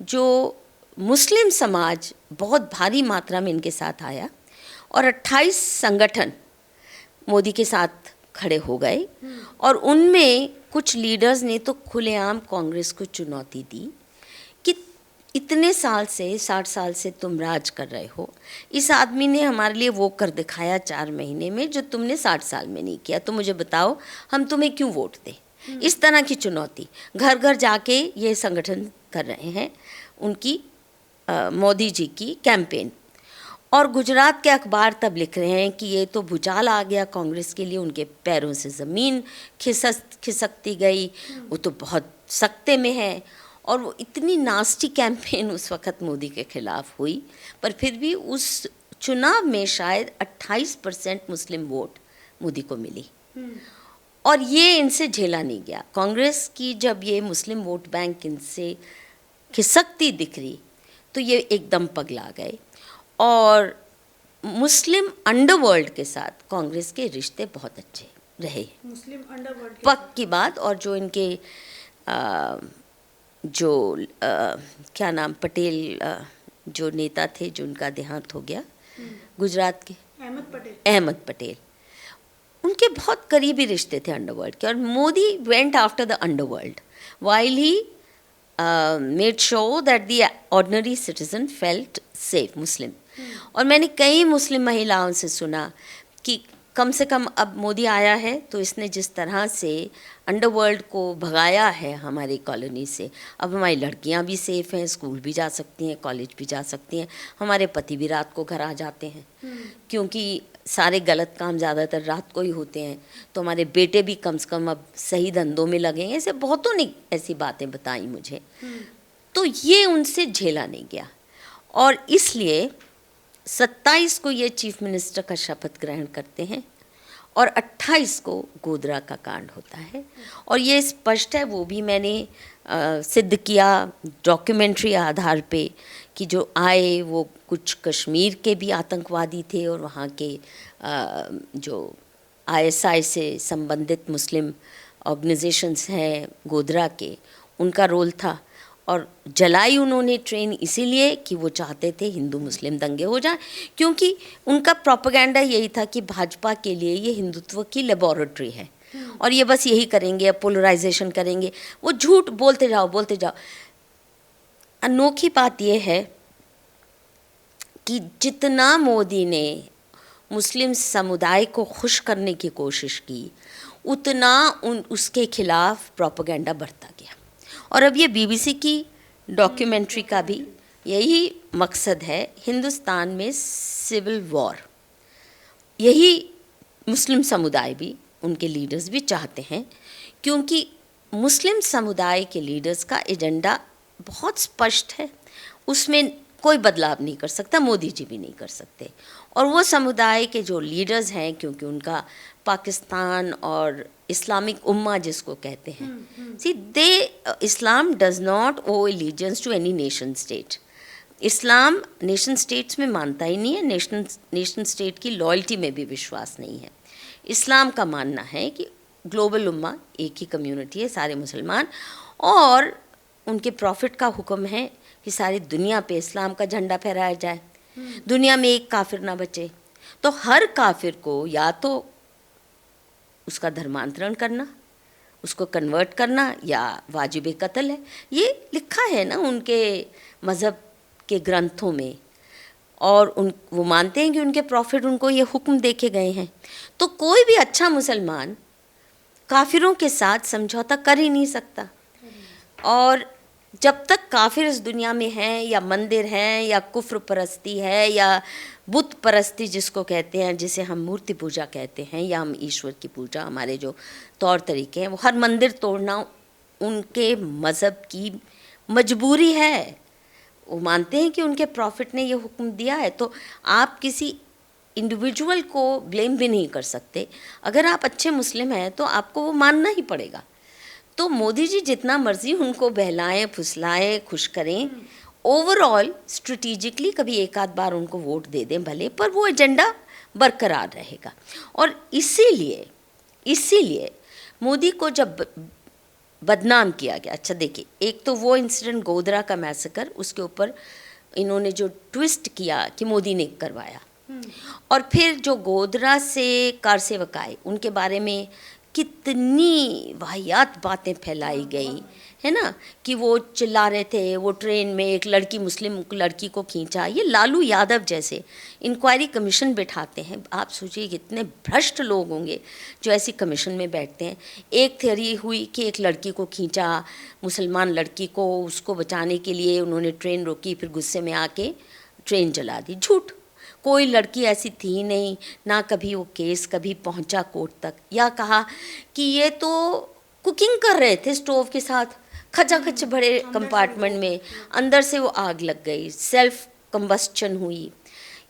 जो मुस्लिम समाज बहुत भारी मात्रा में इनके साथ आया और 28 संगठन मोदी के साथ खड़े हो गए। और उनमें कुछ लीडर्स ने तो खुलेआम कांग्रेस को चुनौती दी कि इतने साल से, 60 साल से तुम राज कर रहे हो, इस आदमी ने हमारे लिए वो कर दिखाया 4 महीने में जो तुमने 60 साल में नहीं किया, तो मुझे बताओ हम तुम्हें क्यों वोट दें। इस तरह की चुनौती घर घर जाके ये संगठन कर रहे हैं, उनकी मोदी जी की कैंपेन। और गुजरात के अखबार तब लिख रहे हैं कि ये तो भूचाल आ गया कांग्रेस के लिए, उनके पैरों से ज़मीन खिसकती गई, वो तो बहुत सख्ते में है। और वो इतनी नास्टी कैंपेन उस वक़्त मोदी के ख़िलाफ़ हुई, पर फिर भी उस चुनाव में शायद 28% मुस्लिम वोट मोदी को मिली। और ये इनसे झेला नहीं गया। कांग्रेस की जब ये मुस्लिम वोट बैंक इनसे खिसकती दिख रही तो ये एकदम पगला गए। और मुस्लिम अंडरवर्ल्ड के साथ कांग्रेस के रिश्ते बहुत अच्छे रहे, मुस्लिम अंडरवर्ल्ड पक की बात। और जो इनके क्या नाम, पटेल जो नेता थे, जो उनका देहांत हो गया गुजरात के, अहमद पटेल, उनके बहुत करीबी रिश्ते थे अंडरवर्ल्ड के। और Modi went after the underworld while he made sure that the ordinary citizen felt safe, मुस्लिम। और मैंने कई मुस्लिम महिलाओं से सुना कि कम से कम अब मोदी आया है तो इसने जिस तरह से अंडरवर्ल्ड को भगाया है हमारी कॉलोनी से, अब हमारी लड़कियां भी सेफ़ हैं, स्कूल भी जा सकती हैं, कॉलेज भी जा सकती हैं, हमारे पति भी रात को घर आ जाते हैं, क्योंकि सारे गलत काम ज़्यादातर रात को ही होते हैं, तो हमारे बेटे भी कम से कम अब सही धंधों में लगे हैं। ऐसे बहुतों ने ऐसी बातें बताई मुझे। तो ये उनसे झेला नहीं गया और इसलिए 27 को ये चीफ मिनिस्टर का शपथ ग्रहण करते हैं और 28 को गोधरा का कांड होता है। और ये स्पष्ट है, वो भी मैंने सिद्ध किया डॉक्यूमेंट्री आधार पे, कि जो आए वो कुछ कश्मीर के भी आतंकवादी थे और वहाँ के जो ISI से संबंधित मुस्लिम ऑर्गेनाइजेशंस हैं गोधरा के, उनका रोल था। और जलाई उन्होंने ट्रेन इसीलिए कि वो चाहते थे हिंदू मुस्लिम दंगे हो जाएं, क्योंकि उनका प्रोपेगेंडा यही था कि भाजपा के लिए ये हिंदुत्व की लेबोरेटरी है और ये बस यही करेंगे, पोलराइजेशन करेंगे। वो झूठ बोलते जाओ बोलते जाओ। अनोखी बात यह है कि जितना मोदी ने मुस्लिम समुदाय को खुश करने की कोशिश की, उतना उसके खिलाफ प्रोपेगेंडा बढ़ता गया। और अब ये BBC की डॉक्यूमेंट्री का भी यही मकसद है, हिंदुस्तान में सिविल वॉर। यही मुस्लिम समुदाय भी, उनके लीडर्स भी चाहते हैं, क्योंकि मुस्लिम समुदाय के लीडर्स का एजेंडा बहुत स्पष्ट है, उसमें कोई बदलाव नहीं कर सकता, मोदी जी भी नहीं कर सकते। और वो समुदाय के जो लीडर्स हैं, क्योंकि उनका पाकिस्तान और इस्लामिक उम्मा जिसको कहते हैं, see Islam does not owe allegiance to any nation state. इस्लाम नेशन स्टेट्स में मानता ही नहीं है, नेशन स्टेट की लॉयल्टी में भी विश्वास नहीं है। इस्लाम का मानना है कि ग्लोबल उम्मा एक ही कम्युनिटी है, सारे मुसलमान, और उनके प्रॉफिट का हुक्म है कि सारी दुनिया पे इस्लाम का झंडा फहराया जाए, दुनिया में एक काफिर ना बचे। तो हर काफिर को या तो उसका धर्मांतरण करना, उसको कन्वर्ट करना या वाजिब कत्ल है। ये लिखा है ना उनके मज़हब के ग्रंथों में, और वो मानते हैं कि उनके प्रॉफिट उनको ये हुक्म दे के गए हैं। तो कोई भी अच्छा मुसलमान काफिरों के साथ समझौता कर ही नहीं सकता। और जब तक काफिर इस दुनिया में हैं, या मंदिर हैं, या कुफ्र परस्ती है, या बुत परस्ती जिसको कहते हैं, जिसे हम मूर्ति पूजा कहते हैं, या हम ईश्वर की पूजा, हमारे जो तौर तरीके हैं, वो हर मंदिर तोड़ना उनके मज़हब की मजबूरी है। वो मानते हैं कि उनके प्रॉफिट ने ये हुक्म दिया है। तो आप किसी इंडिविजुअल को ब्लेम भी नहीं कर सकते। अगर आप अच्छे मुस्लिम हैं तो आपको वो मानना ही पड़ेगा। तो मोदी जी जितना मर्जी उनको बहलाएं, फुसलाएं, खुश करें, ओवरऑल स्ट्रेटिजिकली कभी एक आध बार उनको वोट दे दें भले, पर वो एजेंडा बरकरार रहेगा। और इसीलिए मोदी को जब बदनाम किया गया, अच्छा देखिए, एक तो वो इंसिडेंट गोधरा का मैसेकर, उसके ऊपर इन्होंने जो ट्विस्ट किया कि मोदी ने करवाया, और फिर जो गोधरा से कार सेवक आए उनके बारे में कितनी वाहियात बातें फैलाई गई है ना, कि वो चिल्ला रहे थे, वो ट्रेन में एक लड़की, मुस्लिम लड़की को खींचा। ये लालू यादव जैसे इंक्वायरी कमीशन बैठाते हैं। आप सोचिए कितने भ्रष्ट लोग होंगे जो ऐसी कमीशन में बैठते हैं। एक थ्योरी हुई कि एक लड़की को खींचा, मुसलमान लड़की को, उसको बचाने के लिए उन्होंने ट्रेन रोकी, फिर गुस्से में आके ट्रेन जला दी। झूठ, कोई लड़की ऐसी थी नहीं, ना कभी वो केस कभी पहुंचा कोर्ट तक। या कहा कि ये तो कुकिंग कर रहे थे स्टोव के साथ, खचाखच बड़े कंपार्टमेंट में, अंदर से वो आग लग गई, सेल्फ कंबस्चन हुई।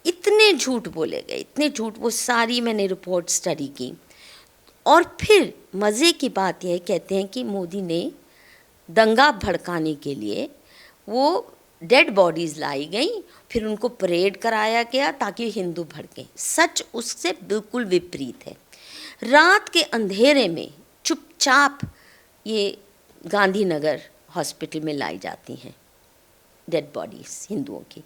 इतने झूठ बोले गए, इतने झूठ। वो सारी मैंने रिपोर्ट स्टडी की। और फिर मज़े की बात यह कहते हैं कि मोदी ने दंगा भड़काने के लिए वो डेड बॉडीज़ लाई गई, फिर उनको परेड कराया गया ताकि हिंदू भड़कें। सच उससे बिल्कुल विपरीत है। रात के अंधेरे में चुपचाप ये गांधीनगर हॉस्पिटल में लाई जाती हैं डेड बॉडीज़ हिंदुओं की,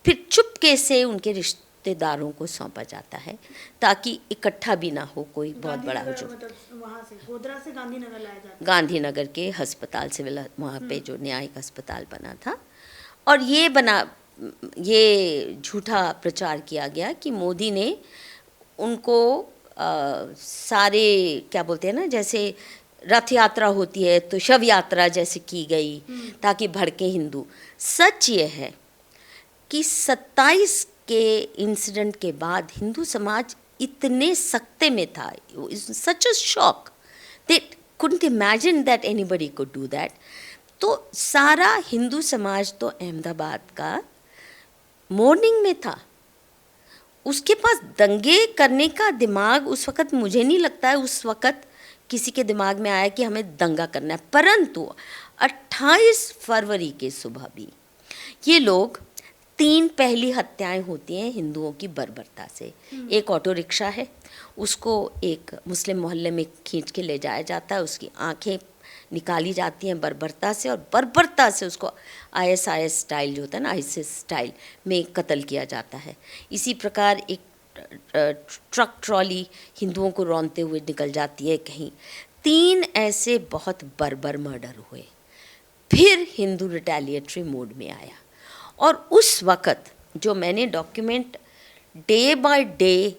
फिर चुपके से उनके रिश्तेदारों को सौंपा जाता है ताकि इकट्ठा भी ना हो कोई बहुत बड़ा हुजूम। वहाँ से गोधरा से गांधीनगर लाया जाता है, गांधीनगर के अस्पताल से, वहाँ पे जो न्यायिक अस्पताल बना था। और ये झूठा प्रचार किया गया कि मोदी ने उनको सारे, क्या बोलते हैं ना, जैसे रथ यात्रा होती है तो शव यात्रा जैसे की गई ताकि भड़के हिंदू। सच ये है कि 27 के इंसिडेंट के बाद हिंदू समाज इतने सख्ते में था, such a shock, they couldn't imagine that anybody could do that. तो सारा हिंदू समाज तो अहमदाबाद का मॉर्निंग में था। उसके पास दंगे करने का दिमाग उस वक़्त, मुझे नहीं लगता है उस वक़्त किसी के दिमाग में आया कि हमें दंगा करना है। परंतु 28 फरवरी के सुबह भी ये लोग, 3 पहली हत्याएं होती हैं हिंदुओं की बर्बरता से। एक ऑटो रिक्शा है, उसको एक मुस्लिम मोहल्ले में खींच के ले जाया जाता है, उसकी आंखें निकाली जाती हैं बर्बरता से, और बर्बरता से उसको ISIS स्टाइल जो होता है ना, ISIS स्टाइल में कत्ल किया जाता है। इसी प्रकार एक ट्रक ट्रॉली हिंदुओं को रौंदते हुए निकल जाती है कहीं। 3 ऐसे बहुत बर्बर मर्डर हुए। फिर हिंदू रिटेलिएटरी मोड में आया। और उस वक़्त जो मैंने डॉक्यूमेंट डे बाय डे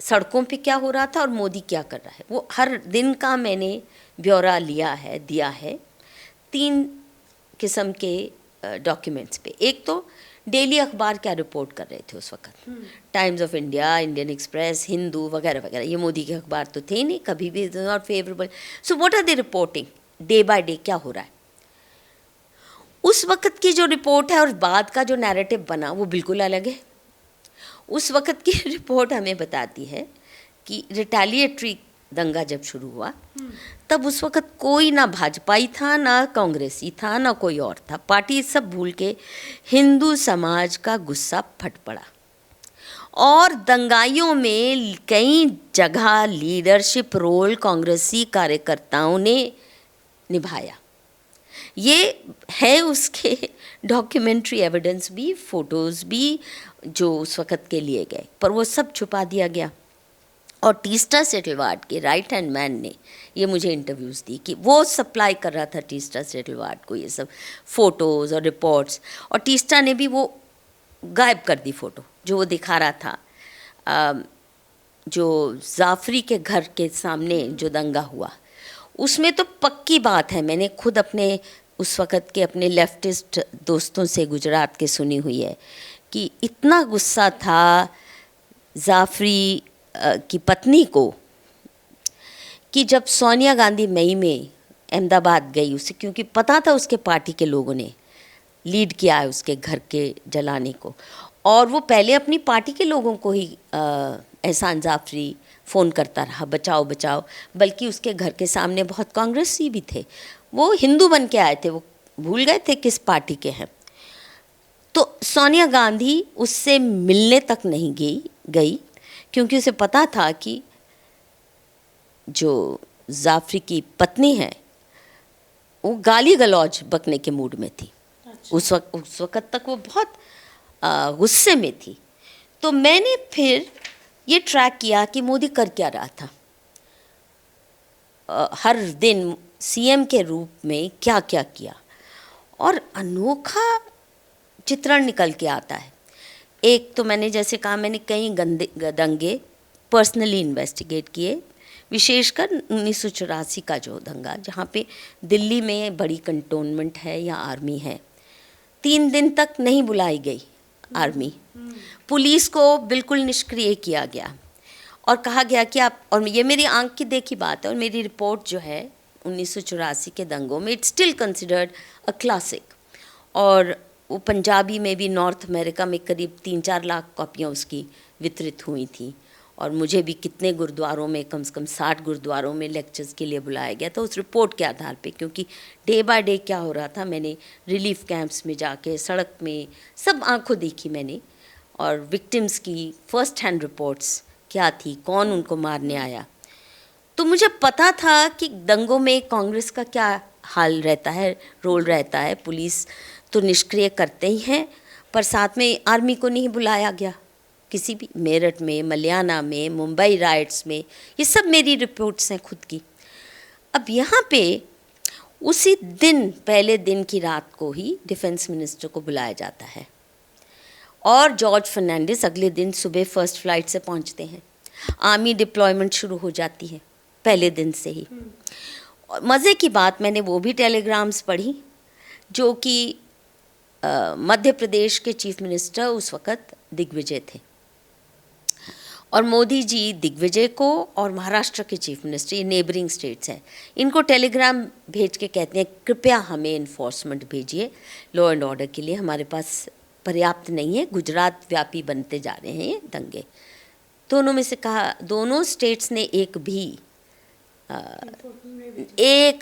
सड़कों पे क्या हो रहा था और मोदी क्या कर रहा है, वो हर दिन का मैंने ब्यौरा दिया है 3 किस्म के डॉक्यूमेंट्स पे। एक तो डेली अखबार क्या रिपोर्ट कर रहे थे उस वक्त, times of India, Indian express, Hindu वगैरह वगैरह। ये मोदी के अखबार तो थे ही नहीं, कभी भी not favourable. So what are they reporting day by day, क्या हो रहा है। उस वक्त की जो रिपोर्ट है और बाद का जो नैरेटिव बना वो बिल्कुल अलग है। उस वक्त की रिपोर्ट हमें बताती है कि रिटेलिएटरी दंगा जब शुरू हुआ तब उस वक्त कोई ना भाजपाई था, ना कांग्रेसी था, ना कोई और था। पार्टी सब भूल के हिंदू समाज का गुस्सा फट पड़ा और दंगाइयों में कई जगह लीडरशिप रोल कांग्रेसी कार्यकर्ताओं ने निभाया। ये है उसके डॉक्यूमेंट्री एविडेंस भी, फोटोज़ भी जो उस वक़्त के लिए गए, पर वो सब छुपा दिया गया। और टीस्टा सेटलवाड के राइट हैंड मैन ने ये मुझे इंटरव्यूज़ दी कि वो सप्लाई कर रहा था टीस्टा सेटलवाड को ये सब फ़ोटोज़ और रिपोर्ट्स, और टीस्टा ने भी वो गायब कर दी फ़ोटो जो वो दिखा रहा था। जो जाफरी के घर के सामने जो दंगा हुआ, उसमें तो पक्की बात है, मैंने खुद अपने उस वक़्त के अपने लेफ्टिस्ट दोस्तों से गुजरात के सुनी हुई है कि इतना गुस्सा था जाफरी की पत्नी को कि जब सोनिया गांधी मई में अहमदाबाद गई, उसे क्योंकि पता था उसके पार्टी के लोगों ने लीड किया है उसके घर के जलाने को, और वो पहले अपनी पार्टी के लोगों को ही एहसान जाफरी फ़ोन करता रहा बचाओ बचाओ, बल्कि उसके घर के सामने बहुत कांग्रेसी भी थे, वो हिंदू बन के आए थे, वो भूल गए थे किस पार्टी के हैं। तो सोनिया गांधी उससे मिलने तक नहीं गई क्योंकि उसे पता था कि जो जाफरी की पत्नी है वो गाली गलौज बकने के मूड में थी। अच्छा। उस वक़्त तक वो बहुत गुस्से में थी। तो मैंने फिर ये ट्रैक किया कि मोदी कर क्या रहा था, हर दिन सीएम के रूप में क्या क्या किया, और अनोखा चित्रण निकल के आता है। एक तो मैंने जैसे कहा, मैंने कई दंगे पर्सनली इन्वेस्टिगेट किए, विशेषकर 1984 का जो दंगा, जहाँ पे दिल्ली में बड़ी कंटोनमेंट है या आर्मी है, 3 दिन तक नहीं बुलाई गई आर्मी, पुलिस को बिल्कुल निष्क्रिय किया गया और कहा गया कि आप, और ये मेरी आंख की देखी बात है, और मेरी रिपोर्ट जो है 1984 के दंगों में it's still considered a classic, और वो पंजाबी में भी नॉर्थ अमेरिका में करीब 3-4 लाख कॉपियाँ उसकी वितरित हुई थी, और मुझे भी कितने गुरुद्वारों में, कम से कम 60 गुरुद्वारों में लेक्चर्स के लिए बुलाया गया था उस रिपोर्ट के आधार पे, क्योंकि डे बाय डे क्या हो रहा था, मैंने रिलीफ कैंप्स में जाके सड़क में सब आंखों देखी मैंने, और विक्टिम्स की फर्स्ट हैंड रिपोर्ट्स क्या थी, कौन उनको मारने आया। तो मुझे पता था कि दंगों में कांग्रेस का क्या हाल रहता है, रोल रहता है, पुलिस तो निष्क्रिय करते ही हैं, पर साथ में आर्मी को नहीं बुलाया गया किसी भी, मेरठ में, मलियाना में, मुंबई राइट्स में, ये सब मेरी रिपोर्ट्स हैं खुद की। अब यहाँ पे उसी दिन, पहले दिन की रात को ही डिफेंस मिनिस्टर को बुलाया जाता है, और जॉर्ज फर्नांडिस अगले दिन सुबह फर्स्ट फ्लाइट से पहुँचते हैं, आर्मी डिप्लॉयमेंट शुरू हो जाती है पहले दिन से ही। और मज़े की बात, मैंने वो भी टेलीग्राम्स पढ़ी जो कि मध्य प्रदेश के चीफ मिनिस्टर उस वक़्त दिग्विजय थे, और मोदी जी दिग्विजय को और महाराष्ट्र के चीफ मिनिस्टर, ये नेबरिंग स्टेट्स हैं, इनको टेलीग्राम भेज के कहते हैं कृपया हमें इन्फोर्समेंट भेजिए लॉ एंड ऑर्डर के लिए, हमारे पास पर्याप्त नहीं है, गुजरात व्यापी बनते जा रहे हैं ये दंगे। दोनों में से कहा, दोनों स्टेट्स ने एक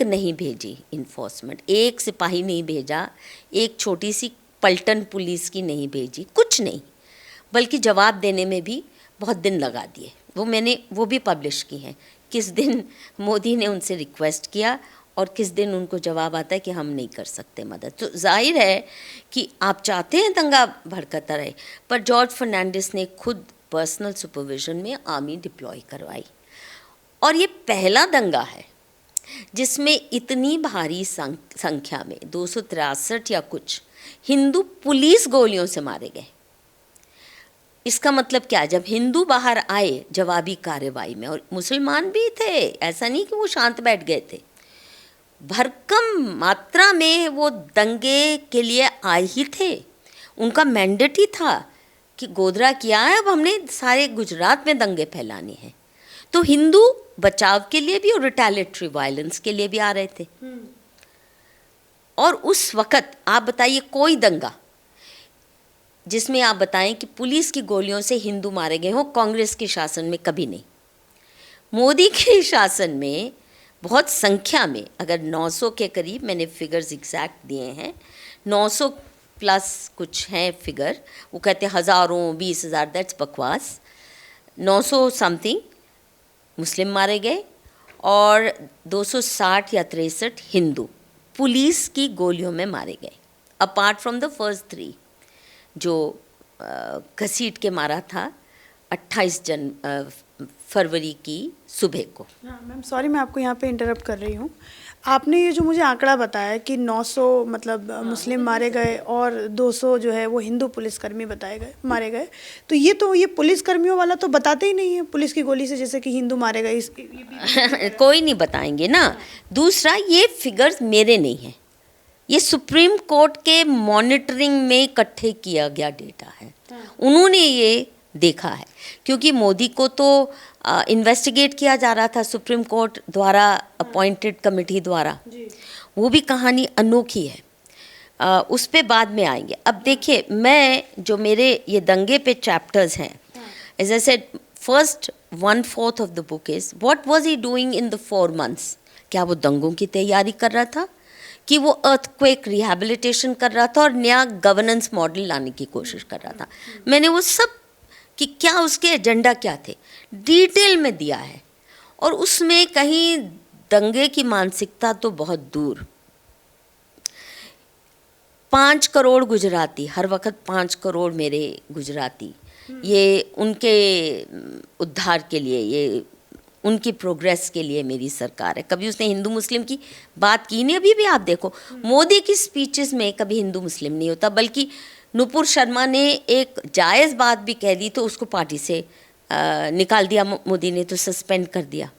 नहीं भेजी इन्फोर्समेंट, एक सिपाही नहीं भेजा, एक छोटी सी पलटन पुलिस की नहीं भेजी, कुछ नहीं, बल्कि जवाब देने में भी बहुत दिन लगा दिए। वो मैंने वो भी पब्लिश की हैं, किस दिन मोदी ने उनसे रिक्वेस्ट किया और किस दिन उनको जवाब आता है कि हम नहीं कर सकते मदद। तो जाहिर है कि आप चाहते हैं दंगा भड़कता रहे, पर जॉर्ज फर्नांडिस ने खुद पर्सनल सुपरविजन में आर्मी डिप्लॉय करवाई, और ये पहला दंगा है जिसमें इतनी भारी संख्या में 263 या कुछ हिंदू पुलिस गोलियों से मारे गए। इसका मतलब क्या, जब हिंदू बाहर आए जवाबी कार्रवाई में, और मुसलमान भी थे, ऐसा नहीं कि वो शांत बैठ गए थे, भरकम मात्रा में वो दंगे के लिए आए ही थे, उनका मैंडेट ही था कि गोधरा किया है, अब हमने सारे गुजरात में दंगे फैलाने हैं। तो हिंदू बचाव के लिए भी और रिटेलिएटरी वायलेंस के लिए भी आ रहे थे। और उस वक़्त आप बताइए कोई दंगा जिसमें आप बताएं कि पुलिस की गोलियों से हिंदू मारे गए हों, कांग्रेस के शासन में कभी नहीं। मोदी के शासन में बहुत संख्या में, अगर 900 के करीब, मैंने फिगर्स एग्जैक्ट दिए हैं, 900 प्लस कुछ हैं फिगर, वो कहते हैं हज़ारों, 20,000, दैट्स बकवास, 900 समथिंग मुस्लिम मारे गए और 260 या 63 हिंदू पुलिस की गोलियों में मारे गए, अपार्ट फ्रॉम द फर्स्ट 3 जो घसीट के मारा था 28 फरवरी की सुबह को। हाँ मैम, सॉरी मैं आपको यहाँ पे इंटरप्ट कर रही हूँ। आपने ये जो मुझे आंकड़ा बताया कि 900 मतलब मुस्लिम मारे गए और 200 जो है वो हिंदू पुलिसकर्मी मारे गए, तो ये पुलिसकर्मियों वाला तो बताते ही नहीं है, पुलिस की गोली से जैसे कि हिंदू मारे गए कोई नहीं बताएंगे ना। दूसरा, ये फिगर्स मेरे नहीं हैं, ये सुप्रीम कोर्ट के मॉनिटरिंग में इकट्ठे किया गया डेटा है। उन्होंने ये देखा है, क्योंकि मोदी को तो इन्वेस्टिगेट किया जा रहा था सुप्रीम कोर्ट द्वारा अपॉइंटेड कमेटी द्वारा। वो भी कहानी अनोखी है, उस पे बाद में आएंगे। अब देखिए, मैं जो मेरे ये दंगे पे चैप्टर्स हैं, as I said, first 1/4 of the book is what was he doing in the 4 months। क्या वो दंगों की तैयारी कर रहा था, कि वो अर्थक्वेक रिहैबिलिटेशन कर रहा था और नया गवर्नेंस मॉडल लाने की कोशिश कर रहा था। मैंने वो सब, कि क्या उसके एजेंडा क्या थे, डिटेल में दिया है। और उसमें कहीं दंगे की मानसिकता तो बहुत दूर। 5 करोड़ गुजराती, हर वक्त 5 करोड़ मेरे गुजराती, ये उनके उद्धार के लिए, ये उनकी प्रोग्रेस के लिए मेरी सरकार है। कभी उसने हिंदू मुस्लिम की बात की नहीं। अभी भी आप देखो, मोदी की स्पीचेस में कभी हिंदू मुस्लिम नहीं होता, बल्कि नुपुर शर्मा ने एक जायज़ बात भी कह दी तो उसको पार्टी से निकाल दिया मोदी ने, तो सस्पेंड कर दिया।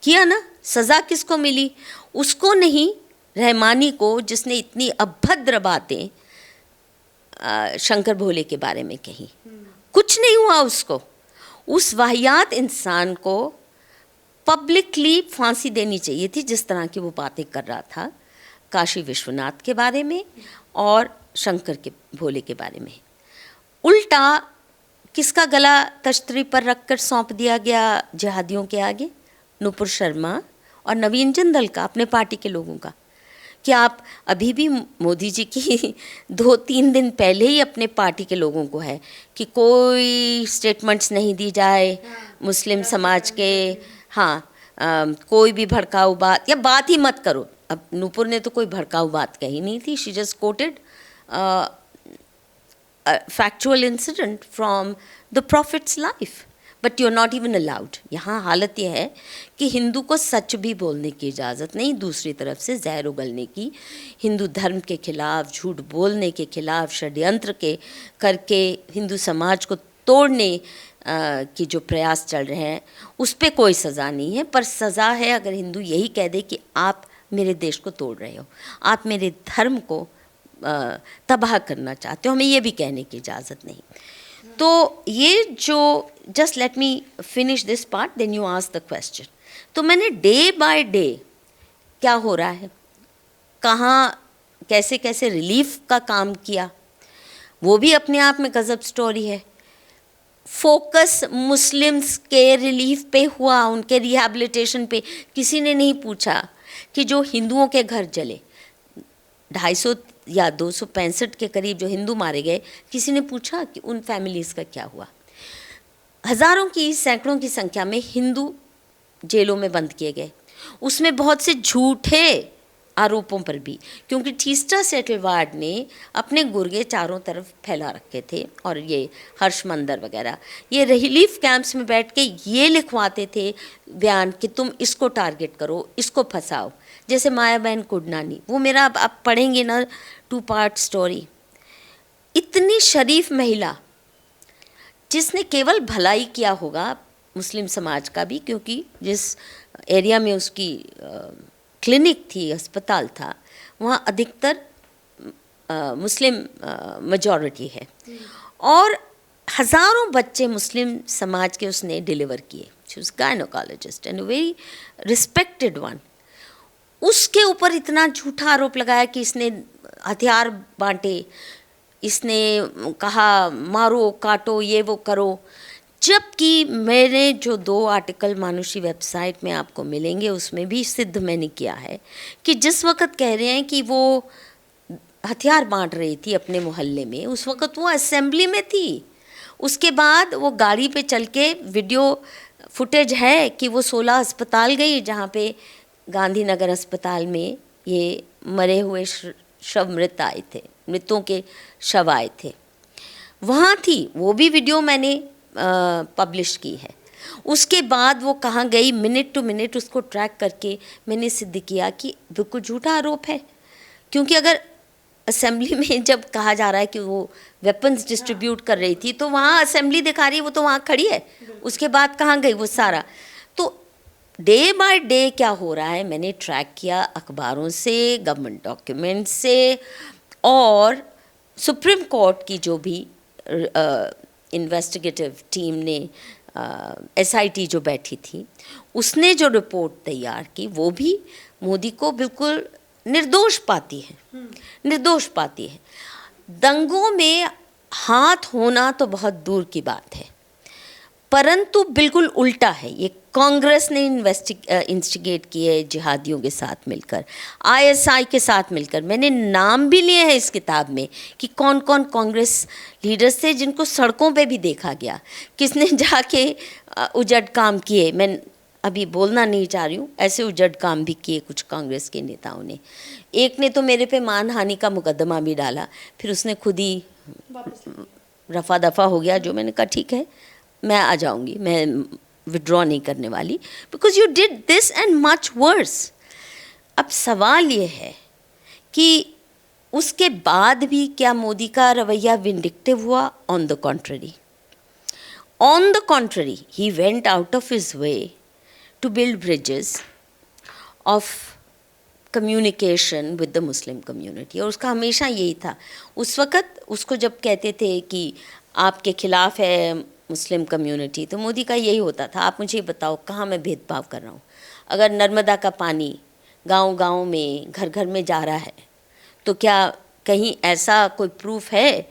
किया ना, सज़ा किसको मिली? उसको नहीं, रहमानी को, जिसने इतनी अभद्र बातें शंकर भोले के बारे में कही। कुछ नहीं हुआ उसको। उस वाहियात इंसान को पब्लिकली फांसी देनी चाहिए थी, जिस तरह की वो बातें कर रहा था काशी विश्वनाथ के बारे में और शंकर के भोले के बारे में। उल्टा किसका गला तश्तरी पर रखकर सौंप दिया गया जिहादियों के आगे? नुपुर शर्मा और नवीन जिंदल का, अपने पार्टी के लोगों का। कि आप अभी भी मोदी जी की 2-3 दिन पहले ही अपने पार्टी के लोगों को है कि कोई स्टेटमेंट्स नहीं दी जाए मुस्लिम समाज के, हाँ, कोई भी भड़काऊ बात या बात ही मत करो। अब नूपुर ने तो कोई भड़काऊ बात कही नहीं थी, she just quoted factual incident from the prophet's life, but you are not even allowed. यहाँ हालत यह है कि हिंदू को सच भी बोलने की इजाज़त नहीं, दूसरी तरफ से जहर उगलने की, हिंदू धर्म के खिलाफ, झूठ बोलने के खिलाफ, षड्यंत्र के करके हिंदू समाज को तोड़ने की जो प्रयास चल रहे हैं, उस पर कोई सज़ा नहीं है। पर सज़ा है अगर हिंदू यही कह दे कि आप मेरे देश को तोड़ रहे हो, आप मेरे धर्म को तबाह करना चाहते हो, हमें ये भी कहने की इजाज़त नहीं। तो ये जो, just let me finish this part, then you ask the question. तो मैंने डे बाय डे क्या हो रहा है, कहाँ कैसे कैसे रिलीफ का काम किया, वो भी अपने आप में गजब स्टोरी है। फोकस मुस्लिम्स के रिलीफ पे हुआ, उनके रिहैबिलिटेशन पे। किसी ने नहीं पूछा कि जो हिंदुओं के घर जले, 250 या 265 के करीब जो हिंदू मारे गए, किसी ने पूछा कि उन फैमिलीज़ का क्या हुआ? हज़ारों की, सैकड़ों की संख्या में हिंदू जेलों में बंद किए गए, उसमें बहुत से झूठे आरोपों पर भी, क्योंकि ठीस्टा सेटलवाड ने अपने गुर्गे चारों तरफ फैला रखे थे। और ये हर्षमंदर वगैरह, ये रिलीफ कैंप्स में बैठ के ये लिखवाते थे बयान कि तुम इसको टारगेट करो, इसको फंसाओ। जैसे माया बहन कुडनानी, वो मेरा अब आप पढ़ेंगे ना 2 पार्ट स्टोरी। इतनी शरीफ महिला जिसने केवल भलाई किया होगा मुस्लिम समाज का भी, क्योंकि जिस एरिया में उसकी क्लिनिक थी, अस्पताल था, वहाँ अधिकतर मुस्लिम मेजॉरिटी है, और हज़ारों बच्चे मुस्लिम समाज के उसने डिलीवर किए। She was gynaecologist and a very respected one. उसके ऊपर इतना झूठा आरोप लगाया कि इसने हथियार बांटे, इसने कहा मारो काटो ये वो करो। जबकि मैंने जो 2 आर्टिकल मानुषी वेबसाइट में आपको मिलेंगे, उसमें भी सिद्ध मैंने किया है कि जिस वक्त कह रहे हैं कि वो हथियार बांट रही थी अपने मोहल्ले में, उस वक्त वो असेंबली में थी। उसके बाद वो गाड़ी पे चल के, वीडियो फुटेज है कि वो 16 अस्पताल गई, जहाँ पे गांधीनगर अस्पताल में ये मरे हुए शव मृत आए थे, मृतों के शव आए थे, वहाँ थी। वो भी वीडियो मैंने पब्लिश की है। उसके बाद वो कहाँ गई, मिनट टू मिनट उसको ट्रैक करके मैंने सिद्ध किया कि बिल्कुल झूठा आरोप है। क्योंकि अगर असेंबली में जब कहा जा रहा है कि वो वेपन्स डिस्ट्रीब्यूट कर रही थी, तो वहाँ असेंबली दिखा रही है, वो तो वहाँ खड़ी है, उसके बाद कहाँ गई वो सारा। तो डे बाय डे क्या हो रहा है मैंने ट्रैक किया, अखबारों से, गवर्नमेंट डॉक्यूमेंट से, और सुप्रीम कोर्ट की जो भी इन्वेस्टिगेटिव टीम ने SIT जो बैठी थी, उसने जो रिपोर्ट तैयार की, वो भी मोदी को बिल्कुल निर्दोष पाती है, निर्दोष पाती है। दंगों में हाथ होना तो बहुत दूर की बात है, परंतु बिल्कुल उल्टा है। ये कांग्रेस ने इंस्टिगेट किए जिहादियों के साथ मिलकर, ISI के साथ मिलकर। मैंने नाम भी लिए हैं इस किताब में कि कौन कौन कांग्रेस लीडर्स थे जिनको सड़कों पे भी देखा गया, किसने जाके उजड़ काम किए। मैं अभी बोलना नहीं चाह रही हूँ, ऐसे उजड़ काम भी किए कुछ कांग्रेस के नेताओं ने। एक ने तो मेरे पे मानहानि का मुकदमा भी डाला, फिर उसने खुद ही रफा दफा हो गया, जो मैंने कहा ठीक है मैं आ जाऊंगी, मैं विड्रॉ नहीं करने वाली, because you did this and much worse. अब सवाल ये है कि उसके बाद भी क्या मोदी का रवैया विंडिक्टिव हुआ? On the contrary, on the contrary he went out of his way to build bridges of communication with the Muslim community. और उसका हमेशा यही था। उस वक़्त उसको जब कहते थे कि आपके खिलाफ़ है मुस्लिम कम्युनिटी, तो मोदी का यही होता था, आप मुझे बताओ कहाँ मैं भेदभाव कर रहा हूँ। अगर नर्मदा का पानी गांव-गांव में, घर घर में जा रहा है, तो क्या कहीं ऐसा कोई प्रूफ है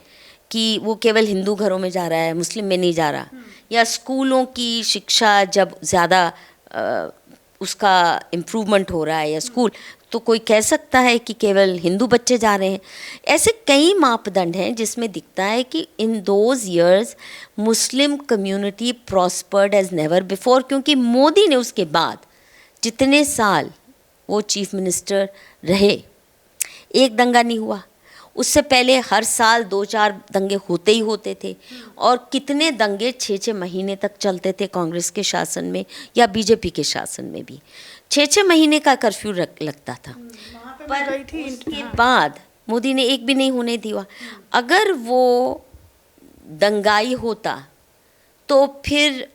कि वो केवल हिंदू घरों में जा रहा है, मुस्लिम में नहीं जा रहा? या स्कूलों की शिक्षा जब ज़्यादा उसका इम्प्रूवमेंट हो रहा है, या स्कूल, तो कोई कह सकता है कि केवल हिंदू बच्चे जा रहे हैं? ऐसे कई मापदंड हैं जिसमें दिखता है कि in those years Muslim community prospered as never before. क्योंकि मोदी ने उसके बाद जितने साल वो चीफ मिनिस्टर रहे, एक दंगा नहीं हुआ। उससे पहले हर साल 2-4 दंगे होते ही होते थे, और कितने दंगे 6-6 महीने तक चलते थे कांग्रेस के शासन में या बीजेपी के शासन में भी। 6-6 महीने का कर्फ्यू लगता था, पर उसके बाद मोदी ने एक भी नहीं होने दिया। अगर वो दंगाई होता तो फिर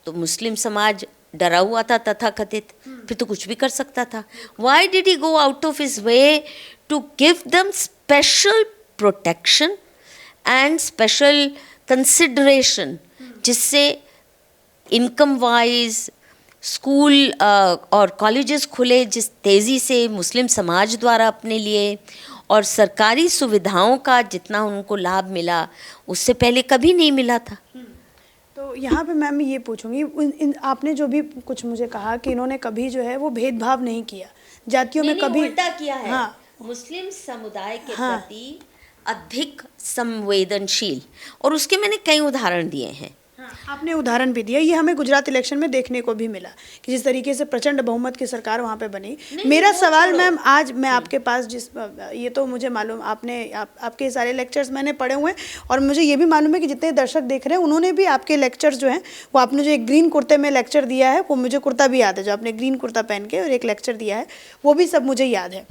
तो मुस्लिम समाज डरा हुआ था तथाकथित, फिर तो कुछ भी कर सकता था। Why did he go out of his way to give them special protection and special consideration, जिससे इनकम वाइज स्कूल और कॉलेजेस खुले जिस तेज़ी से मुस्लिम समाज द्वारा अपने लिए, और सरकारी सुविधाओं का जितना उनको लाभ मिला उससे पहले कभी नहीं मिला था। तो यहाँ पे मैम ये पूछूंगी, आपने जो भी कुछ मुझे कहा कि इन्होंने कभी जो है वो भेदभाव नहीं किया जातियों में, कभी उल्टा किया है। हाँ, मुस्लिम समुदाय के प्रति अधिक संवेदनशील, और उसके मैंने कई उदाहरण दिए हैं। आपने उदाहरण भी दिया, ये हमें गुजरात इलेक्शन में देखने को भी मिला कि जिस तरीके से प्रचंड बहुमत की सरकार वहाँ पे बनी। मेरा सवाल मैम, आज मैं आपके पास ये तो मुझे मालूम, आपके सारे लेक्चर्स मैंने पढ़े हुए हैं, और मुझे ये भी मालूम है कि जितने दर्शक देख रहे हैं उन्होंने भी आपके लेक्चर्स जो हैं, वो आपने जो एक ग्रीन कुर्ते में लेक्चर दिया है, वो मुझे कुर्ता भी याद है, जो आपने ग्रीन कुर्ता पहन के और एक लेक्चर दिया है, वो भी सब मुझे याद है।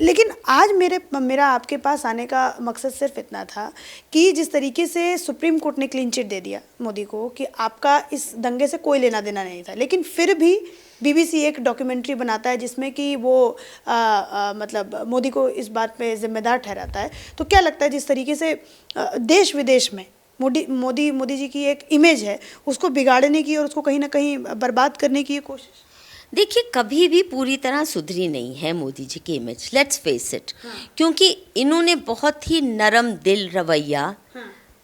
लेकिन आज मेरा आपके पास आने का मकसद सिर्फ इतना था कि जिस तरीके से सुप्रीम कोर्ट ने क्लीन चिट दे दिया मोदी को कि आपका इस दंगे से कोई लेना देना नहीं था, लेकिन फिर भी BBC एक डॉक्यूमेंट्री बनाता है जिसमें कि वो मतलब मोदी को इस बात पे जिम्मेदार ठहराता है। तो क्या लगता है जिस तरीके से देश विदेश में मोदी जी की एक इमेज है, उसको बिगाड़ने की और उसको कहीं ना कहीं बर्बाद करने की कोशिश? देखिए, कभी भी पूरी तरह सुधरी नहीं है मोदी जी की इमेज, लेट्स फेस इट। क्योंकि इन्होंने बहुत ही नरम दिल रवैया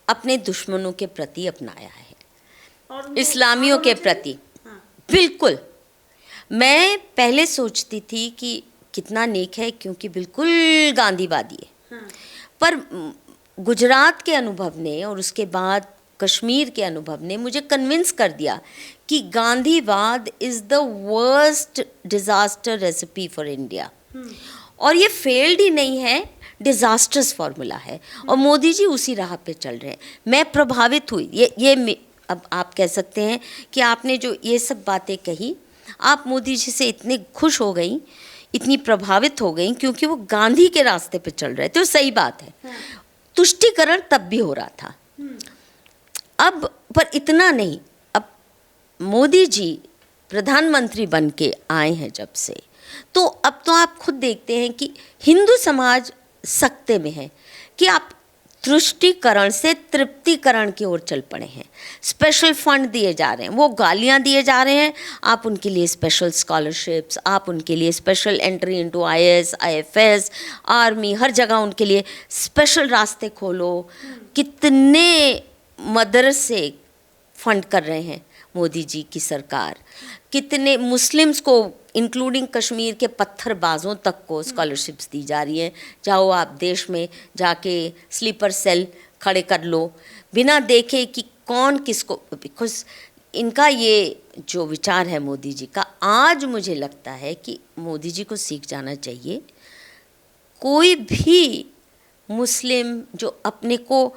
अपने दुश्मनों के प्रति अपनाया है, इस्लामियों के प्रति। बिल्कुल, मैं पहले सोचती थी कि कितना नेक है, क्योंकि बिल्कुल गांधीवादी है, पर गुजरात के अनुभव ने और उसके बाद कश्मीर के अनुभव ने मुझे कन्विंस कर दिया कि गांधीवाद is the worst disaster recipe for India. और ये फेल्ड ही नहीं है, डिज़ास्टर्स फार्मूला है, और मोदी जी उसी राह पे चल रहे हैं। मैं प्रभावित हुई, ये अब आप कह सकते हैं कि आपने जो ये सब बातें कही, आप मोदी जी से इतने खुश हो गई, इतनी प्रभावित हो गई क्योंकि वो गांधी के रास्ते पे चल रहे थे, और सही बात है। तुष्टीकरण तब भी हो रहा था, अब पर इतना नहीं। अब मोदी जी प्रधानमंत्री बन के आए हैं जब से, तो अब तो आप खुद देखते हैं कि हिंदू समाज सकते में है कि आप तुष्टीकरण से तृप्तिकरण की ओर चल पड़े हैं। स्पेशल फंड दिए जा रहे हैं, वो गालियां दिए जा रहे हैं, आप उनके लिए स्पेशल स्कॉलरशिप्स, आप उनके लिए special entry into IAS, IFS, army, हर जगह उनके लिए स्पेशल रास्ते खोलो। कितने मदरसे फंड कर रहे हैं मोदी जी की सरकार, कितने मुस्लिम्स को इंक्लूडिंग कश्मीर के पत्थरबाजों तक को स्कॉलरशिप्स दी जा रही हैं। चाहो आप देश में जाके स्लीपर सेल खड़े कर लो बिना देखे कि कौन किसको, बिकॉज इनका ये जो विचार है मोदी जी का, आज मुझे लगता है कि मोदी जी को सीख जाना चाहिए। कोई भी मुस्लिम जो अपने को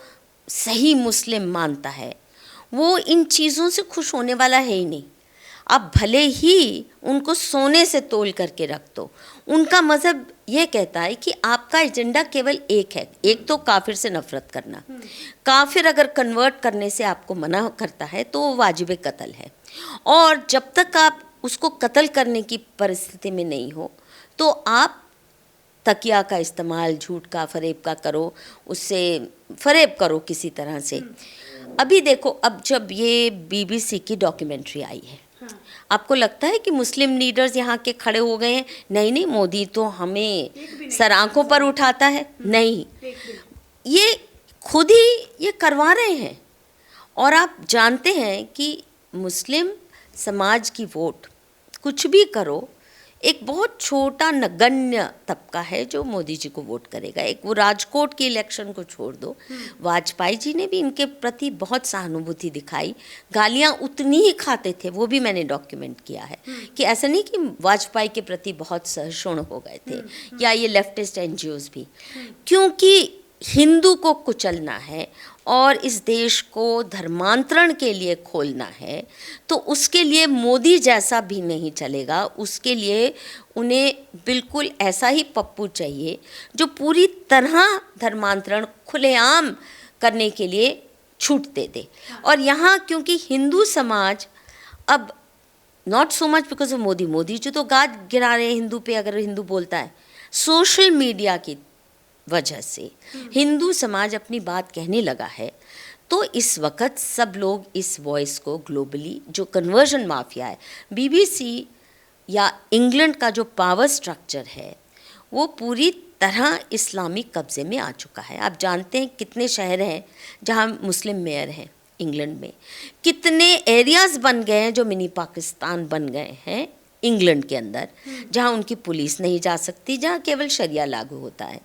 सही मुस्लिम मानता है वो इन चीज़ों से खुश होने वाला है ही नहीं। आप भले ही उनको सोने से तोल करके रख दो, उनका मज़हब ये कहता है कि आपका एजेंडा केवल एक है, एक तो काफिर से नफरत करना। काफिर अगर कन्वर्ट करने से आपको मना करता है तो वो वाजिब कत्ल है, और जब तक आप उसको कत्ल करने की परिस्थिति में नहीं हो तो आप तकिया का इस्तेमाल झूठ का, फरेब का करो, उससे फरेब करो किसी तरह से। अभी देखो, अब जब ये बीबीसी की डॉक्यूमेंट्री आई है, आपको लगता है कि मुस्लिम लीडर्स यहाँ के खड़े हो गए हैं, नहीं नहीं मोदी तो हमें सर आंखों पर उठाता है? नहीं, ये खुद ही ये करवा रहे हैं। और आप जानते हैं कि मुस्लिम समाज की वोट, कुछ भी करो, एक बहुत छोटा नगण्य तबका है जो मोदी जी को वोट करेगा। एक वो राजकोट की इलेक्शन को छोड़ दो, वाजपेयी जी ने भी इनके प्रति बहुत सहानुभूति दिखाई, गालियां उतनी ही खाते थे, वो भी मैंने डॉक्यूमेंट किया है कि ऐसा नहीं कि वाजपेयी के प्रति बहुत सहिष्णु हो गए थे, या ये लेफ्टिस्ट एनजीओज भी, क्योंकि हिंदू को कुचलना है और इस देश को धर्मांतरण के लिए खोलना है, तो उसके लिए मोदी जैसा भी नहीं चलेगा। उसके लिए उन्हें बिल्कुल ऐसा ही पप्पू चाहिए जो पूरी तरह धर्मांतरण खुलेआम करने के लिए छूट दे दे। और यहाँ क्योंकि हिंदू समाज अब not so much because of Modi जो तो गाज गिरा रहे हैं हिंदू पे अगर हिंदू बोलता है, सोशल मीडिया की वजह से हिंदू समाज अपनी बात कहने लगा है। तो इस वक्त सब लोग इस वॉइस को ग्लोबली, जो कन्वर्जन माफिया है, बीबीसी या इंग्लैंड का जो पावर स्ट्रक्चर है वो पूरी तरह इस्लामिक कब्जे में आ चुका है। आप जानते हैं कितने शहर हैं जहां मुस्लिम मेयर हैं इंग्लैंड में, कितने एरियाज़ बन गए हैं जो मिनी पाकिस्तान बन गए हैं इंग्लैंड के अंदर, जहां उनकी पुलिस नहीं जा सकती, जहां केवल शरिया लागू होता है।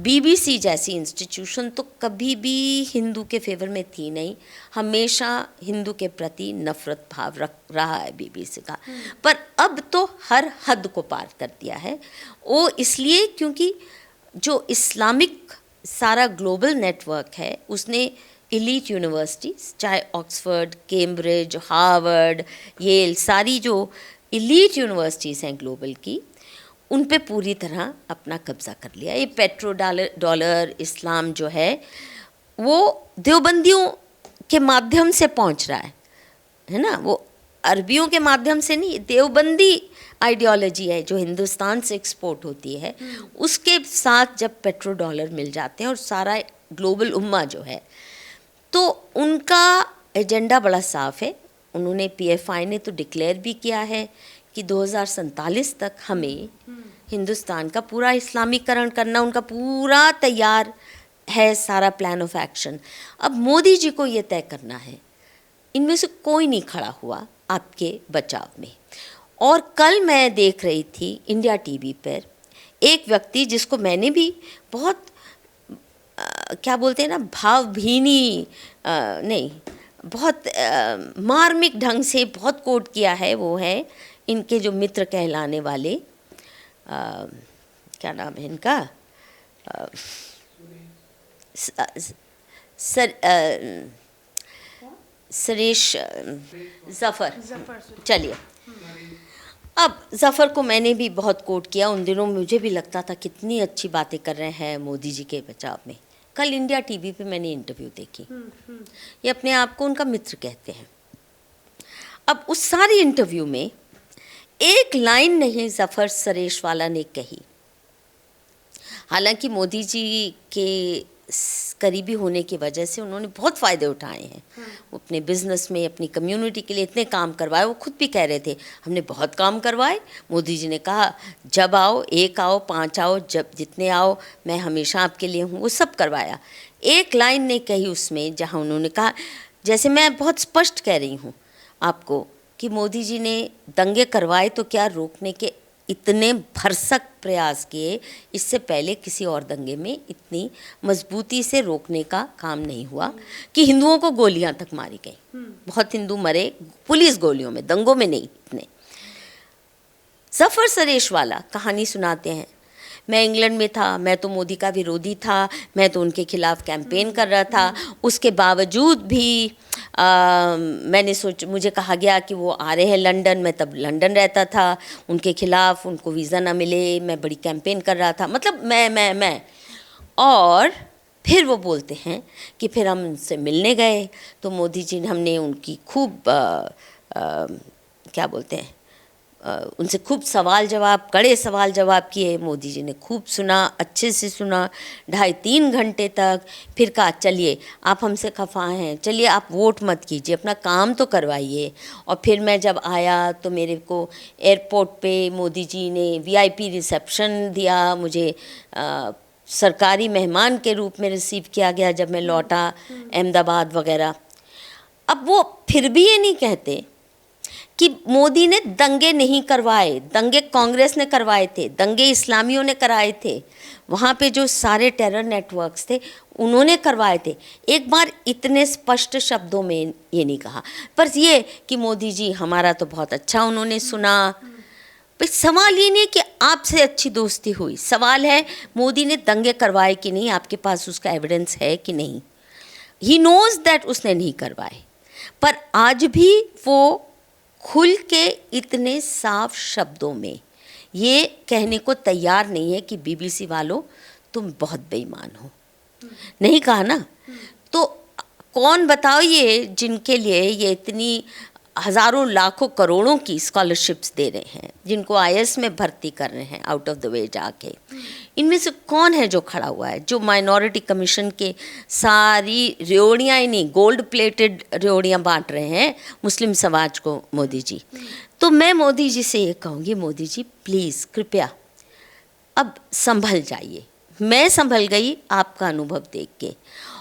बीबीसी जैसी इंस्टीट्यूशन तो कभी भी हिंदू के फेवर में थी नहीं, हमेशा हिंदू के प्रति नफरत भाव रख रहा है बीबीसी का। पर अब तो हर हद को पार कर दिया है वो, इसलिए क्योंकि जो इस्लामिक सारा ग्लोबल नेटवर्क है उसने एलीट यूनिवर्सिटीज़, चाहे ऑक्सफोर्ड, कैम्ब्रिज, हार्वर्ड, येल, सारी जो एलीट यूनिवर्सिटीज़ हैं ग्लोबल की, उन पे पूरी तरह अपना कब्जा कर लिया। ये पेट्रो डॉलर इस्लाम जो है वो देवबंदियों के माध्यम से पहुंच रहा है ना, वो अरबियों के माध्यम से नहीं, देवबंदी आइडियोलॉजी है जो हिंदुस्तान से एक्सपोर्ट होती है, उसके साथ जब पेट्रो डॉलर मिल जाते हैं और सारा ग्लोबल उम्मा जो है, तो उनका एजेंडा बड़ा साफ है। उन्होंने पीएफआई ने तो डिक्लेयर भी किया है कि 2047 तक हमें हिंदुस्तान का पूरा इस्लामीकरण करना, उनका पूरा तैयार है सारा प्लान ऑफ एक्शन। अब मोदी जी को ये तय करना है, इनमें से कोई नहीं खड़ा हुआ आपके बचाव में। और कल मैं देख रही थी इंडिया टीवी पर एक व्यक्ति जिसको मैंने भी बहुत क्या बोलते हैं ना, भावभीनी नहीं, बहुत मार्मिक ढंग से बहुत कोट किया है। वो है इनके जो मित्र कहलाने वाले, क्या नाम है इनका, सुरेश ज़फ़र, जफर चलिए। अब ज़फ़र को मैंने भी बहुत कोट किया उन दिनों, मुझे भी लगता था कितनी अच्छी बातें कर रहे हैं मोदी जी के बचाव में। कल इंडिया टीवी पे मैंने इंटरव्यू देखी, ये अपने आप को उनका मित्र कहते हैं। अब उस सारी इंटरव्यू में एक लाइन नहीं ज़फ़र सरेशवाला ने कही। हालांकि मोदी जी के करीबी होने की वजह से उन्होंने बहुत फ़ायदे उठाए हैं। वो अपने बिजनेस में, अपनी कम्युनिटी के लिए इतने काम करवाए। वो खुद भी कह रहे थे हमने बहुत काम करवाए। मोदी जी ने कहा जब आओ, 1 आओ, 5 आओ, जब जितने आओ, मैं हमेशा आपके लिए हूँ। वो सब करवाया। एक लाइन ने कही उसमें जहाँ उन्होंने कहा, जैसे मैं बहुत स्पष्ट कह रही हूँ आपको कि मोदी जी ने दंगे करवाए तो क्या रोकने के इतने भरसक प्रयास किए, इससे पहले किसी और दंगे में इतनी मजबूती से रोकने का काम नहीं हुआ कि हिंदुओं को गोलियां तक मारी गई। बहुत हिंदू मरे पुलिस गोलियों में, दंगों में नहीं इतने। ज़फ़र सरेशवाला कहानी सुनाते हैं, मैं इंग्लैंड में था, मैं तो मोदी का विरोधी था, मैं तो उनके खिलाफ कैंपेन कर रहा था। उसके बावजूद भी मुझे कहा गया कि वो आ रहे हैं लंदन। मैं तब लंदन रहता था, उनके खिलाफ, उनको वीज़ा ना मिले, मैं बड़ी कैंपेन कर रहा था। मतलब मैं और फिर वो बोलते हैं कि फिर हम उनसे मिलने गए तो मोदी जी ने, हमने उनकी खूब क्या बोलते हैं, उनसे खूब सवाल जवाब, कड़े सवाल जवाब किए। मोदी जी ने खूब सुना, अच्छे से सुना, 2.5-3 घंटे तक। फिर कहा चलिए आप हमसे खफा हैं, चलिए आप वोट मत कीजिए, अपना काम तो करवाइए। और फिर मैं जब आया तो मेरे को एयरपोर्ट पे मोदी जी ने VIP रिसेप्शन दिया, मुझे सरकारी मेहमान के रूप में रिसीव किया गया जब मैं लौटा अहमदाबाद वगैरह। अब वो फिर भी ये नहीं कहते कि मोदी ने दंगे नहीं करवाए। दंगे कांग्रेस ने करवाए थे, दंगे इस्लामियों ने कराए थे, वहाँ पे जो सारे टेरर नेटवर्क्स थे उन्होंने करवाए थे। एक बार इतने स्पष्ट शब्दों में ये नहीं कहा। पर ये कि मोदी जी हमारा तो बहुत अच्छा उन्होंने सुना। भाई सवाल ये नहीं है कि आपसे अच्छी दोस्ती हुई, सवाल है मोदी ने दंगे करवाए कि नहीं, आपके पास उसका एविडेंस है कि नहीं। ही नोज़ दैट उसने नहीं करवाए, पर आज भी वो खुल के इतने साफ शब्दों में ये कहने को तैयार नहीं है कि BBC वालों तुम बहुत बेईमान हो। नहीं कहा ना। तो कौन बताओ ये जिनके लिए ये इतनी हज़ारों लाखों करोड़ों की स्कॉलरशिप्स दे रहे हैं, जिनको IAS में भर्ती कर रहे हैं आउट ऑफ द वे जाके, इनमें से कौन है जो खड़ा हुआ है, जो माइनॉरिटी कमीशन के सारी रेवड़ियाँ ही नहीं, गोल्ड प्लेटेड रेवड़ियाँ बांट रहे हैं मुस्लिम समाज को मोदी जी। तो मैं मोदी जी से ये कहूँगी, मोदी जी प्लीज़ कृपया अब संभल जाइए। मैं संभल गई आपका अनुभव देख के,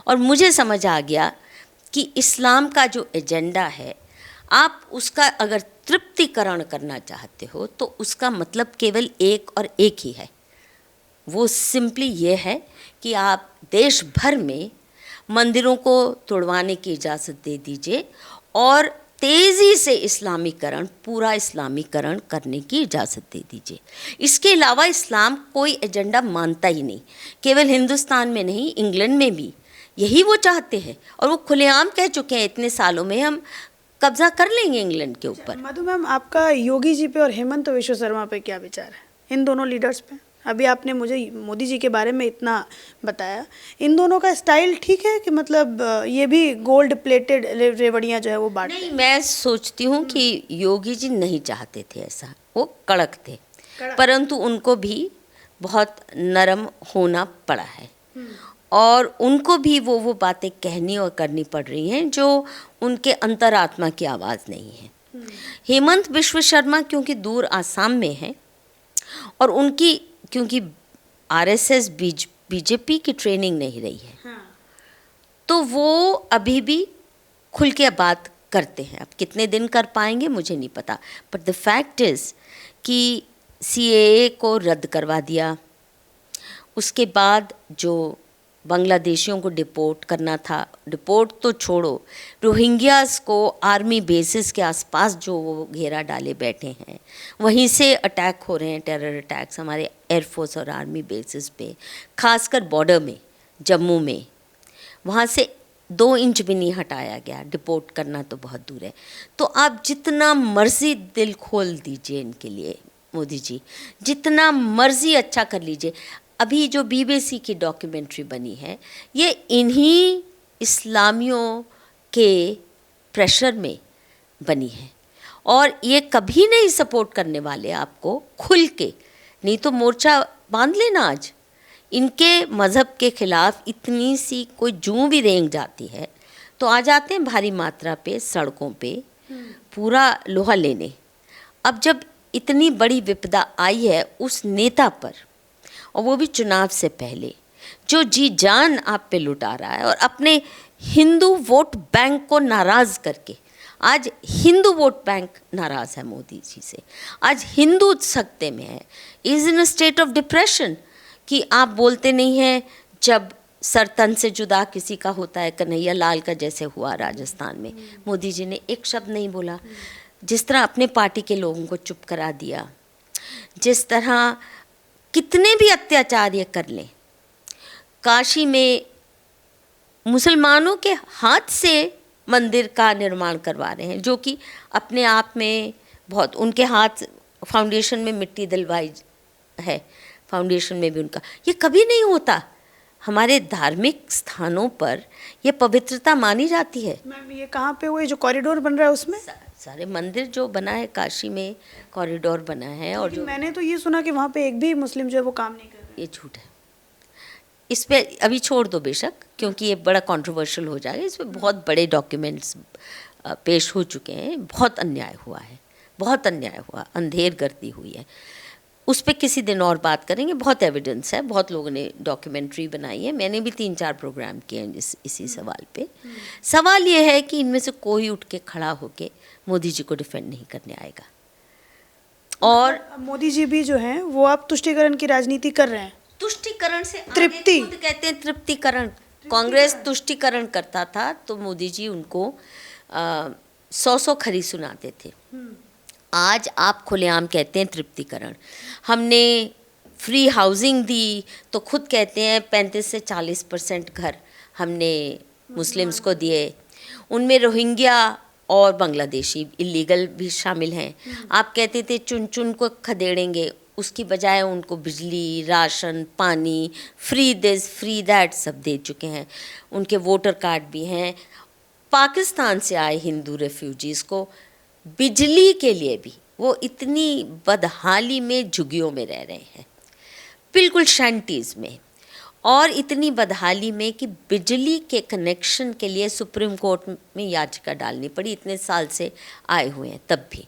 और मुझे समझ आ गया कि इस्लाम का जो एजेंडा है, आप उसका अगर तृप्तिकरण करना चाहते हो तो उसका मतलब केवल एक और एक ही है। वो सिंपली ये है कि आप देश भर में मंदिरों को तोड़वाने की इजाज़त दे दीजिए और तेज़ी से इस्लामीकरण, पूरा इस्लामीकरण करने की इजाज़त दे दीजिए। इसके अलावा इस्लाम कोई एजेंडा मानता ही नहीं, केवल हिंदुस्तान में नहीं, इंग्लैंड में भी यही वो चाहते हैं। और वो खुलेआम कह चुके हैं इतने सालों में हम कब्जा कर लेंगे इंग्लैंड के ऊपर। मधु मैम, आपका योगी जी पे और हेमंत विश्व शर्मा पे क्या विचार है, इन दोनों लीडर्स पे? अभी आपने मुझे मोदी जी के बारे में इतना बताया, इन दोनों का स्टाइल ठीक है कि मतलब ये भी गोल्ड प्लेटेड रेवड़ियाँ जो है वो बांट? नहीं, मैं सोचती हूँ कि योगी जी नहीं चाहते थे ऐसा, वो कड़क थे, परंतु उनको भी बहुत नरम होना पड़ा है और उनको भी वो बातें कहनी और करनी पड़ रही हैं जो उनके अंतरात्मा की आवाज़ नहीं है। हेमंत विश्व शर्मा क्योंकि दूर आसाम में है और उनकी क्योंकि RSS BJP की ट्रेनिंग नहीं रही है, तो वो अभी भी खुल के बात करते हैं। अब कितने दिन कर पाएंगे मुझे नहीं पता, बट द फैक्ट इज़ कि CAA को रद्द करवा दिया, उसके बाद जो बांग्लादेशियों को डिपोर्ट करना था, डिपोर्ट तो छोड़ो, रोहिंग्यास को आर्मी बेसिस के आसपास जो वो घेरा डाले बैठे हैं, वहीं से अटैक हो रहे हैं, टेरर अटैक्स हमारे एयरफोर्स और आर्मी बेसिस पे, खासकर बॉर्डर में, जम्मू में, वहाँ से 2 इंच भी नहीं हटाया गया। डिपोर्ट करना तो बहुत दूर है। तो आप जितना मर्जी दिल खोल दीजिए इनके लिए मोदी जी, जितना मर्जी अच्छा कर लीजिए। अभी जो बीबीसी की डॉक्यूमेंट्री बनी है, ये इन्हीं इस्लामियों के प्रेशर में बनी है, और ये कभी नहीं सपोर्ट करने वाले आपको खुल के। नहीं तो मोर्चा बांध लेना आज। इनके मज़हब के ख़िलाफ़ इतनी सी कोई जूं भी रेंग जाती है तो आ जाते हैं भारी मात्रा पे सड़कों पे पूरा लोहा लेने। अब जब इतनी बड़ी विपदा आई है उस नेता पर, और वो भी चुनाव से पहले, जो जी जान आप पे लुटा रहा है और अपने हिंदू वोट बैंक को नाराज़ करके, आज हिंदू वोट बैंक नाराज़ है मोदी जी से। आज हिंदू सकते में है, is in a state of depression कि आप बोलते नहीं हैं जब सर तन से जुदा किसी का होता है। कन्हैया लाल का जैसे हुआ राजस्थान में, मोदी जी ने एक शब्द नहीं बोला। जिस तरह अपने पार्टी के लोगों को चुप करा दिया, जिस तरह कितने भी अत्याचार ये कर लें, काशी में मुसलमानों के हाथ से मंदिर का निर्माण करवा रहे हैं, जो कि अपने आप में बहुत, उनके हाथ फाउंडेशन में मिट्टी दिलवाई है, फाउंडेशन में भी उनका, ये कभी नहीं होता। हमारे धार्मिक स्थानों पर ये पवित्रता मानी जाती है। मैम ये कहाँ पे हुए जो कॉरिडोर बन रहा है उसमें? सारे मंदिर जो बना है काशी में, कॉरिडोर बना है। और जो मैंने तो ये सुना कि वहाँ पे एक भी मुस्लिम जो है वो काम नहीं कर रहे। ये झूठ है। इस पे अभी छोड़ दो बेशक, क्योंकि ये बड़ा कंट्रोवर्शियल हो जाएगा। इस पे बहुत बड़े डॉक्यूमेंट्स पेश हो चुके हैं। बहुत अन्याय हुआ है, बहुत अन्याय हुआ, अंधेर गर्दी हुई है। उस पर किसी दिन और बात करेंगे। बहुत एविडेंस है, बहुत लोगों ने डॉक्यूमेंट्री बनाई है, मैंने भी 3-4 प्रोग्राम किए हैं इसी सवाल पे। सवाल ये है कि इनमें से कोई उठ के खड़ा होके मोदी जी को डिफेंड नहीं करने आएगा। और मोदी जी भी जो हैं वो अब तुष्टीकरण की राजनीति कर रहे हैं। तुष्टीकरण से तृप्ति खुद कहते हैं तृप्तिकरण। कांग्रेस तुष्टीकरण करता था तो मोदी जी उनको 100 खरी सुनाते थे। आज आप खुलेआम कहते हैं तृप्तिकरण। हमने फ्री हाउसिंग दी तो खुद कहते हैं 35 से 40% घर हमने मुस्लिम्स को दिए। उनमें रोहिंग्या और बांग्लादेशी इलीगल भी शामिल हैं। आप कहते थे चुन चुन को खदेड़ेंगे, उसकी बजाय उनको बिजली, राशन, पानी, फ्री दिस फ्री दैट सब दे चुके हैं। उनके वोटर कार्ड भी हैं। पाकिस्तान से आए हिंदू रेफ्यूजीज़ को बिजली के लिए भी वो इतनी बदहाली में झुग्गियों में रह रहे हैं, बिल्कुल शैंटीज़ में, और इतनी बदहाली में कि बिजली के कनेक्शन के लिए सुप्रीम कोर्ट में याचिका डालनी पड़ी। इतने साल से आए हुए हैं तब भी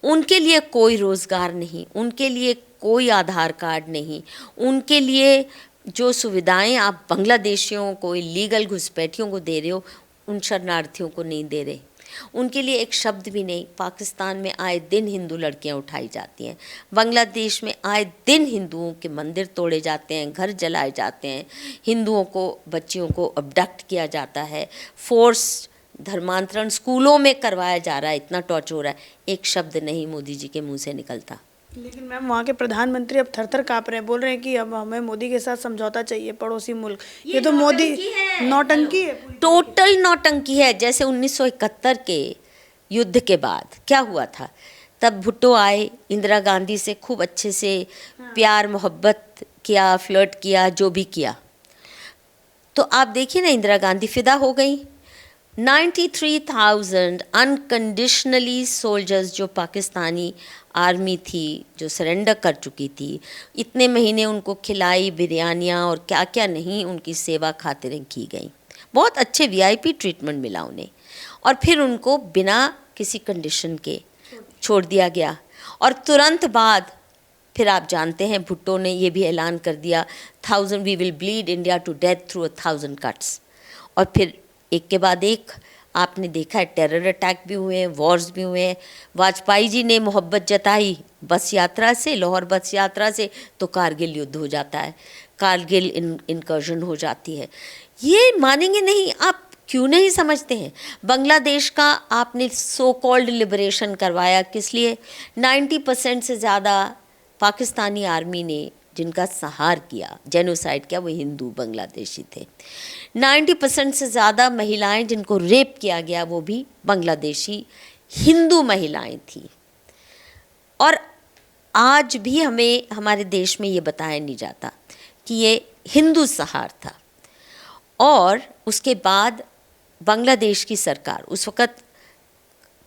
उनके लिए कोई रोज़गार नहीं, उनके लिए कोई आधार कार्ड नहीं, उनके लिए जो सुविधाएं आप बांग्लादेशियों को, इलीगल घुसपैठियों को दे रहे हो, उन शरणार्थियों को नहीं दे रहे। उनके लिए एक शब्द भी नहीं। पाकिस्तान में आए दिन हिंदू लड़कियां उठाई जाती हैं, बांग्लादेश में आए दिन हिंदुओं के मंदिर तोड़े जाते हैं, घर जलाए जाते हैं, हिंदुओं को, बच्चियों को अबडक्ट किया जाता है, फोर्स धर्मांतरण स्कूलों में करवाया जा रहा है, इतना टॉर्चर हो रहा है। एक शब्द नहीं मोदी जी के मुंह से निकलता। लेकिन मैम वहाँ के प्रधानमंत्री अब थर-थर काँप रहे हैं, बोल रहे हैं कि अब हमें मोदी के साथ समझौता चाहिए, पड़ोसी मुल्क। ये तो मोदी नौटंकी है, टोटल नौटंकी है। जैसे 1971 के युद्ध के बाद क्या हुआ था, तब भुट्टो आए, इंदिरा गांधी से खूब अच्छे से प्यार मोहब्बत किया, फ्लर्ट किया, जो भी किया। तो आप देखिए ना, इंदिरा गांधी फिदा हो गई। 93,000 अनकंडीशनली सोल्जर्स जो पाकिस्तानी आर्मी थी, जो सरेंडर कर चुकी थी, इतने महीने उनको खिलाई बिरयानियाँ और क्या क्या नहीं उनकी सेवा खातिरें की गई। बहुत अच्छे VIP ट्रीटमेंट मिला उन्हें, और फिर उनको बिना किसी कंडीशन के छोड़ दिया गया। और तुरंत बाद फिर आप जानते हैं भुट्टो ने ये भी ऐलान कर दिया, 1000 we will bleed India to death through 1000 cuts. और फिर एक के बाद एक आपने देखा है, टेरर अटैक भी हुए हैं, वॉर्स भी हुए हैं। वाजपेयी जी ने मोहब्बत जताई बस यात्रा से, लाहौर बस यात्रा से, तो कारगिल युद्ध हो जाता है, कारगिल इनकर्जन हो जाती है। ये मानेंगे नहीं आप, क्यों नहीं समझते हैं? बांग्लादेश का आपने सो कॉल्ड लिबरेशन करवाया, किस लिए? 90% से ज़्यादा पाकिस्तानी आर्मी ने जिनका संहार किया, जेनोसाइड किया, वो हिंदू बांग्लादेशी थे। 90% से ज़्यादा महिलाएं जिनको रेप किया गया वो भी बांग्लादेशी हिंदू महिलाएं थी। और आज भी हमें हमारे देश में ये बताया नहीं जाता कि ये हिंदू सहार था। और उसके बाद बांग्लादेश की सरकार, उस वक़्त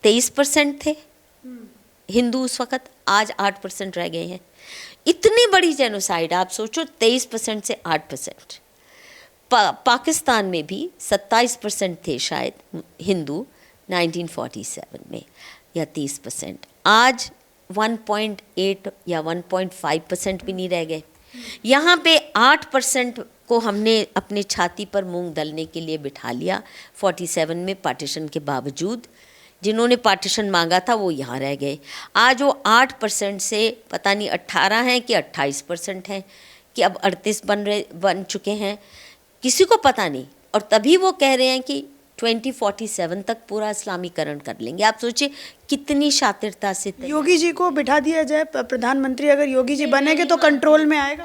23% थे हिंदू, उस वक़्त आज 8% रह गए हैं। इतनी बड़ी जेनोसाइड, आप सोचो 23% से 8%। पाकिस्तान में भी 27% थे शायद हिंदू 1947 में, या 30%। आज 1.8 या 1.5% भी नहीं रह गए। यहाँ पे 8% को हमने अपने छाती पर मूंग दलने के लिए बिठा लिया 47 में पार्टीशन के बावजूद। जिन्होंने पार्टीशन मांगा था वो यहाँ रह गए। आज वो 8% से पता नहीं 18 हैं कि 28% हैं कि अब 38 बन चुके हैं, किसी को पता नहीं। और तभी वो कह रहे हैं कि 2047 तक पूरा इस्लामीकरण कर लेंगे। आप सोचिए कितनी शातिरता से। योगी जी को बिठा दिया जाए प्रधानमंत्री, अगर योगी जी बनेंगे तो कंट्रोल में आएगा।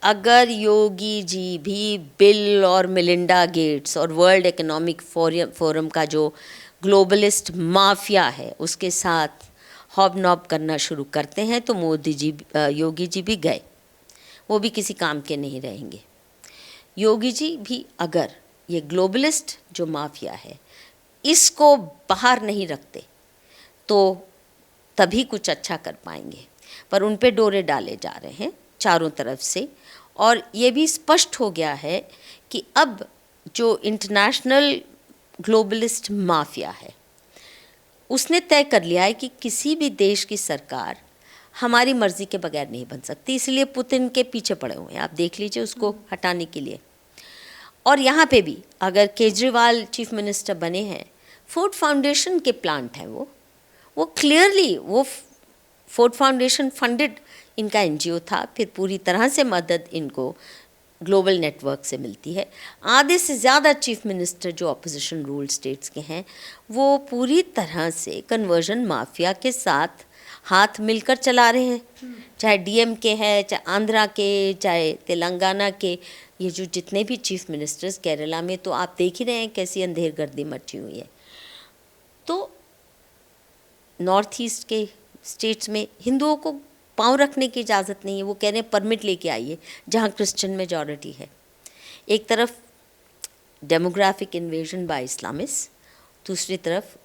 अगर योगी जी भी बिल और मिलिंडा गेट्स और वर्ल्ड इकोनॉमिक फोरम का जो ग्लोबलिस्ट माफिया है उसके साथ हॉबनॉब करना शुरू करते हैं तो योगी जी भी गए, वो भी किसी काम के नहीं रहेंगे। योगी जी भी अगर ये ग्लोबलिस्ट जो माफिया है इसको बाहर नहीं रखते तो तभी कुछ अच्छा कर पाएंगे। पर उन पे डोरे डाले जा रहे हैं चारों तरफ से। और ये भी स्पष्ट हो गया है कि अब जो इंटरनेशनल ग्लोबलिस्ट माफिया है उसने तय कर लिया है कि किसी भी देश की सरकार हमारी मर्जी के बगैर नहीं बन सकती। इसलिए पुतिन के पीछे पड़े हुए हैं, आप देख लीजिए उसको हटाने के लिए। और यहाँ पे भी अगर केजरीवाल चीफ मिनिस्टर बने हैं, फोर्ड फाउंडेशन के प्लांट हैं वो क्लियरली वो फोर्ड फाउंडेशन फंडेड इनका एनजीओ था, फिर पूरी तरह से मदद इनको ग्लोबल नेटवर्क से मिलती है। आधे से ज़्यादा चीफ मिनिस्टर जो अपोजिशन रूल स्टेट्स के हैं वो पूरी तरह से कन्वर्जन माफिया के साथ हाथ मिलकर चला रहे हैं, चाहे डीएमके है, चाहे आंध्रा के, चाहे तेलंगाना के। ये जो जितने भी चीफ मिनिस्टर्स, केरला में तो आप देख ही रहे हैं कैसी अंधेर गर्दी मची हुई है। तो नॉर्थ ईस्ट के स्टेट्स में हिंदुओं को पाँव रखने की इजाज़त नहीं है। वो कह रहे हैं परमिट लेके आइए जहाँ क्रिश्चियन मेजॉरिटी है। एक तरफ डेमोग्राफिक इन्वेजन बाय इस्लामिस्ट, दूसरी तरफ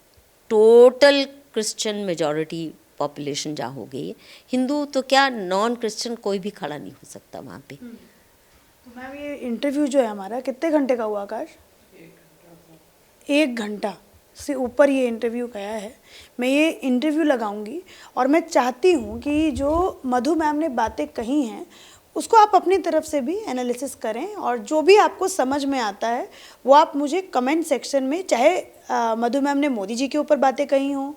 टोटल क्रिश्चियन मेजॉरिटी पॉपुलेशन जहाँ हो गई है। हिंदू तो क्या, नॉन क्रिश्चियन कोई भी खड़ा नहीं हो सकता वहाँ पे। तो मैम ये इंटरव्यू जो है हमारा कितने घंटे का हुआ आकाश? 1 घंटा से ऊपर ये इंटरव्यू गया है। मैं ये इंटरव्यू लगाऊंगी और मैं चाहती हूँ कि जो मधु मैम ने बातें कही हैं उसको आप अपनी तरफ से भी एनालिसिस करें और जो भी आपको समझ में आता है वो आप मुझे कमेंट सेक्शन में, चाहे मधु मैम ने मोदी जी के ऊपर बातें कही हों,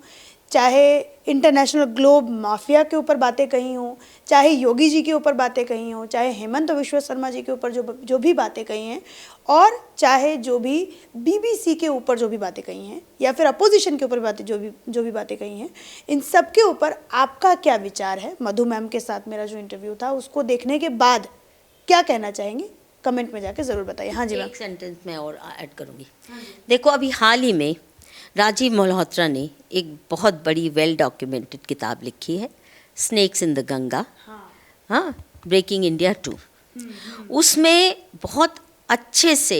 चाहे इंटरनेशनल ग्लोब माफिया के ऊपर बातें कही हों, चाहे योगी जी के ऊपर बातें कही हों, चाहे हेमंत विश्व शर्मा जी के ऊपर जो भी बातें कही हैं, और चाहे जो भी बीबीसी के ऊपर जो भी बातें कही हैं, या फिर अपोजिशन के ऊपर बातें जो भी बातें कही हैं, इन सब के ऊपर आपका क्या विचार है? मधु मैम के साथ मेरा जो इंटरव्यू था उसको देखने के बाद क्या कहना चाहेंगे कमेंट में जाके ज़रूर बताइए। हाँ जी मैम। एक सेंटेंस में और ऐड करूँगी। देखो अभी हाल ही में राजीव मल्होत्रा ने एक बहुत बड़ी वेल डॉक्यूमेंटेड किताब लिखी है, स्नेक्स इन द गंगा, हाँ, ब्रेकिंग इंडिया 2। उसमें बहुत अच्छे से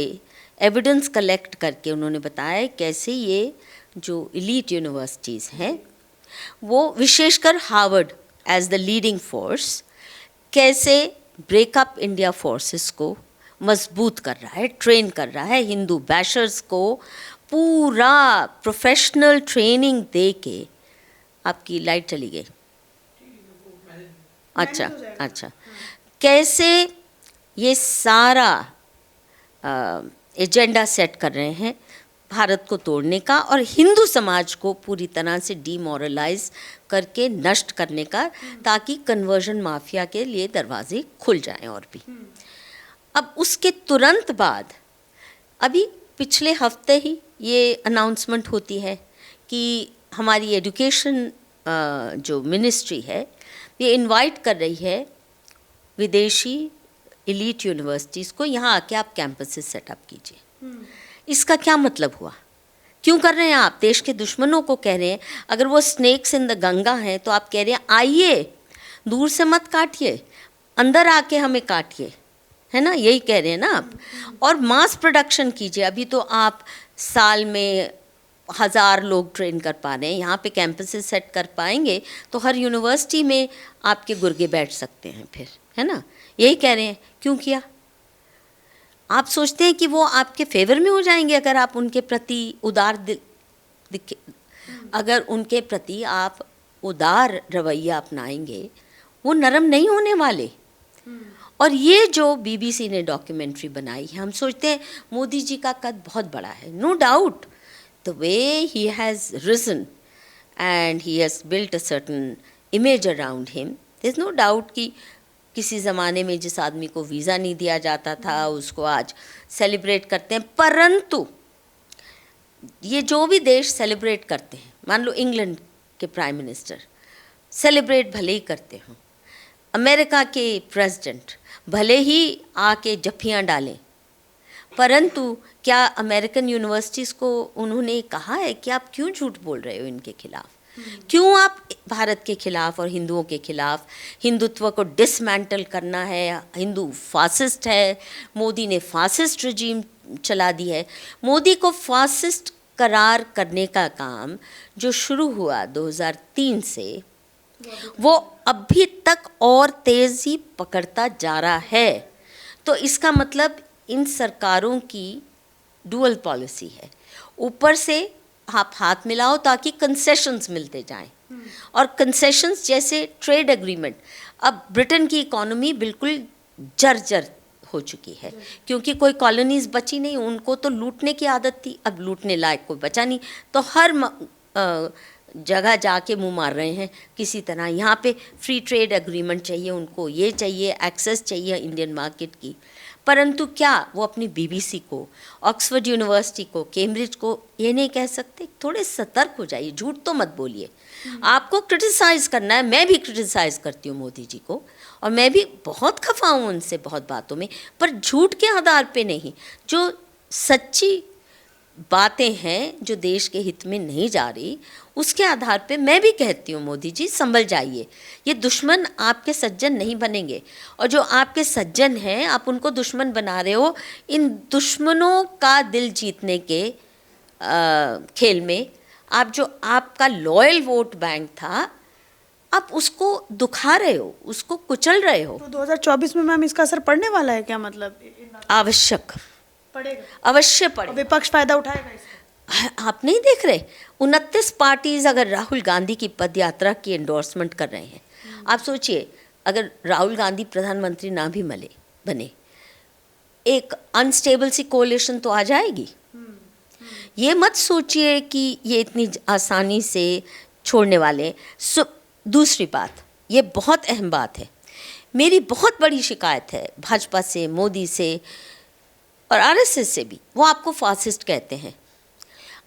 एविडेंस कलेक्ट करके उन्होंने बताया कैसे ये जो एलीट यूनिवर्सिटीज़ हैं वो विशेषकर Harvard as the leading force कैसे ब्रेकअप इंडिया फोर्सेस को मजबूत कर रहा है, ट्रेन कर रहा है। हिंदू बैशर्स को पूरा प्रोफेशनल ट्रेनिंग दे के। आपकी लाइट चली गई, अच्छा। कैसे ये सारा एजेंडा सेट कर रहे हैं भारत को तोड़ने का और हिंदू समाज को पूरी तरह से डीमोरलाइज करके नष्ट करने का, ताकि कन्वर्जन माफिया के लिए दरवाजे खुल जाएं और भी। अब उसके तुरंत बाद अभी पिछले हफ्ते ही ये अनाउंसमेंट होती है कि हमारी एजुकेशन जो मिनिस्ट्री है ये इनवाइट कर रही है विदेशी एलीट यूनिवर्सिटीज़ को यहाँ आके आप कैंपसेस सेटअप कीजिए। इसका क्या मतलब हुआ? क्यों कर रहे हैं आप? देश के दुश्मनों को कह रहे हैं। अगर वो स्नेक्स इन द गंगा हैं तो आप कह रहे हैं आइए, दूर से मत काटिए, अंदर आके हमें काटिए, है ना? यही कह रहे हैं ना आप। और मास प्रोडक्शन कीजिए। अभी तो आप साल में 1000 लोग ट्रेन कर पा रहे हैं, यहाँ पे कैंपसेस सेट कर पाएंगे तो हर यूनिवर्सिटी में आपके गुर्गे बैठ सकते हैं फिर, है ना? यही कह रहे हैं। क्यों किया? आप सोचते हैं कि वो आपके फेवर में हो जाएंगे अगर आप उनके प्रति अगर उनके प्रति आप उदार रवैया अपनाएंगे, वो नरम नहीं होने वाले। और ये जो बीबीसी ने डॉक्यूमेंट्री बनाई है, हम सोचते हैं मोदी जी का कद बहुत बड़ा है। No doubt, the way he has risen and he has built a certain image around him, there is no doubt कि किसी ज़माने में जिस आदमी को वीज़ा नहीं दिया जाता था उसको आज सेलिब्रेट करते हैं। परंतु ये जो भी देश सेलिब्रेट करते हैं, मान लो इंग्लैंड के प्राइम मिनिस्टर सेलिब्रेट भले ही करते हों, अमेरिका के प्रेसिडेंट भले ही आके जफ्फियाँ डालें, परंतु क्या अमेरिकन यूनिवर्सिटीज़ को उन्होंने कहा है कि आप क्यों झूठ बोल रहे हो इनके खिलाफ? क्यों आप भारत के खिलाफ और हिंदुओं के खिलाफ, हिंदुत्व को डिसमेंटल करना है, हिंदू फासिस्ट है, मोदी ने फासिस्ट रजीम चला दी है। मोदी को फासिस्ट करार करने का काम जो शुरू हुआ 2003 से, वो अभी तक और तेज़ी पकड़ता जा रहा है। तो इसका मतलब इन सरकारों की डुअल पॉलिसी है। ऊपर से आप हाथ मिलाओ ताकि कंसेशंस मिलते जाएं, और कंसेशंस जैसे ट्रेड एग्रीमेंट। अब ब्रिटेन की इकोनॉमी बिल्कुल जर्जर हो चुकी है क्योंकि कोई कॉलोनीज बची नहीं, उनको तो लूटने की आदत थी, अब लूटने लायक कोई बचा नहीं, तो हर जगह जाके मुंह मार रहे हैं किसी तरह। यहाँ पे फ्री ट्रेड एग्रीमेंट चाहिए उनको, ये चाहिए, एक्सेस चाहिए इंडियन मार्केट की। परंतु क्या वो अपनी बीबीसी को, ऑक्सफोर्ड यूनिवर्सिटी को, कैम्ब्रिज को ये नहीं कह सकते? थोड़े सतर्क हो जाइए, झूठ तो मत बोलिए। आपको क्रिटिसाइज़ करना है, मैं भी क्रिटिसाइज़ करती हूँ मोदी जी को, और मैं भी बहुत खफा हूँ उनसे बहुत बातों में, पर झूठ के आधार पे नहीं। जो सच्ची बातें हैं जो देश के हित में नहीं जा रही, उसके आधार पे मैं भी कहती हूँ मोदी जी संभल जाइए। ये दुश्मन आपके सज्जन नहीं बनेंगे, और जो आपके सज्जन हैं आप उनको दुश्मन बना रहे हो। इन दुश्मनों का दिल जीतने के खेल में आप जो आपका लॉयल वोट बैंक था, आप उसको दुखा रहे हो, उसको कुचल रहे हो। तो 2024 में मैम इसका असर पड़ने वाला है क्या? मतलब आवश्यक पड़ेगा, अवश्य पड़ेगा। विपक्ष फायदा उठाएगा इसका? आप नहीं देख रहे 29 पार्टीज अगर राहुल गांधी की पदयात्रा की एंडोर्समेंट कर रहे हैं, आप सोचिए अगर राहुल गांधी प्रधानमंत्री ना भी बने, एक अनस्टेबल सी कोalition तो आ जाएगी। ये मत सोचिए कि ये इतनी आसानी से छोड़ने वाले। दूसरी बात, ये बहुत अहम बात है, मेरी बहुत बड़ी शिकायत है भाजपा से, मोदी से और आरएसएस से भी। वो आपको फासिस्ट कहते हैं।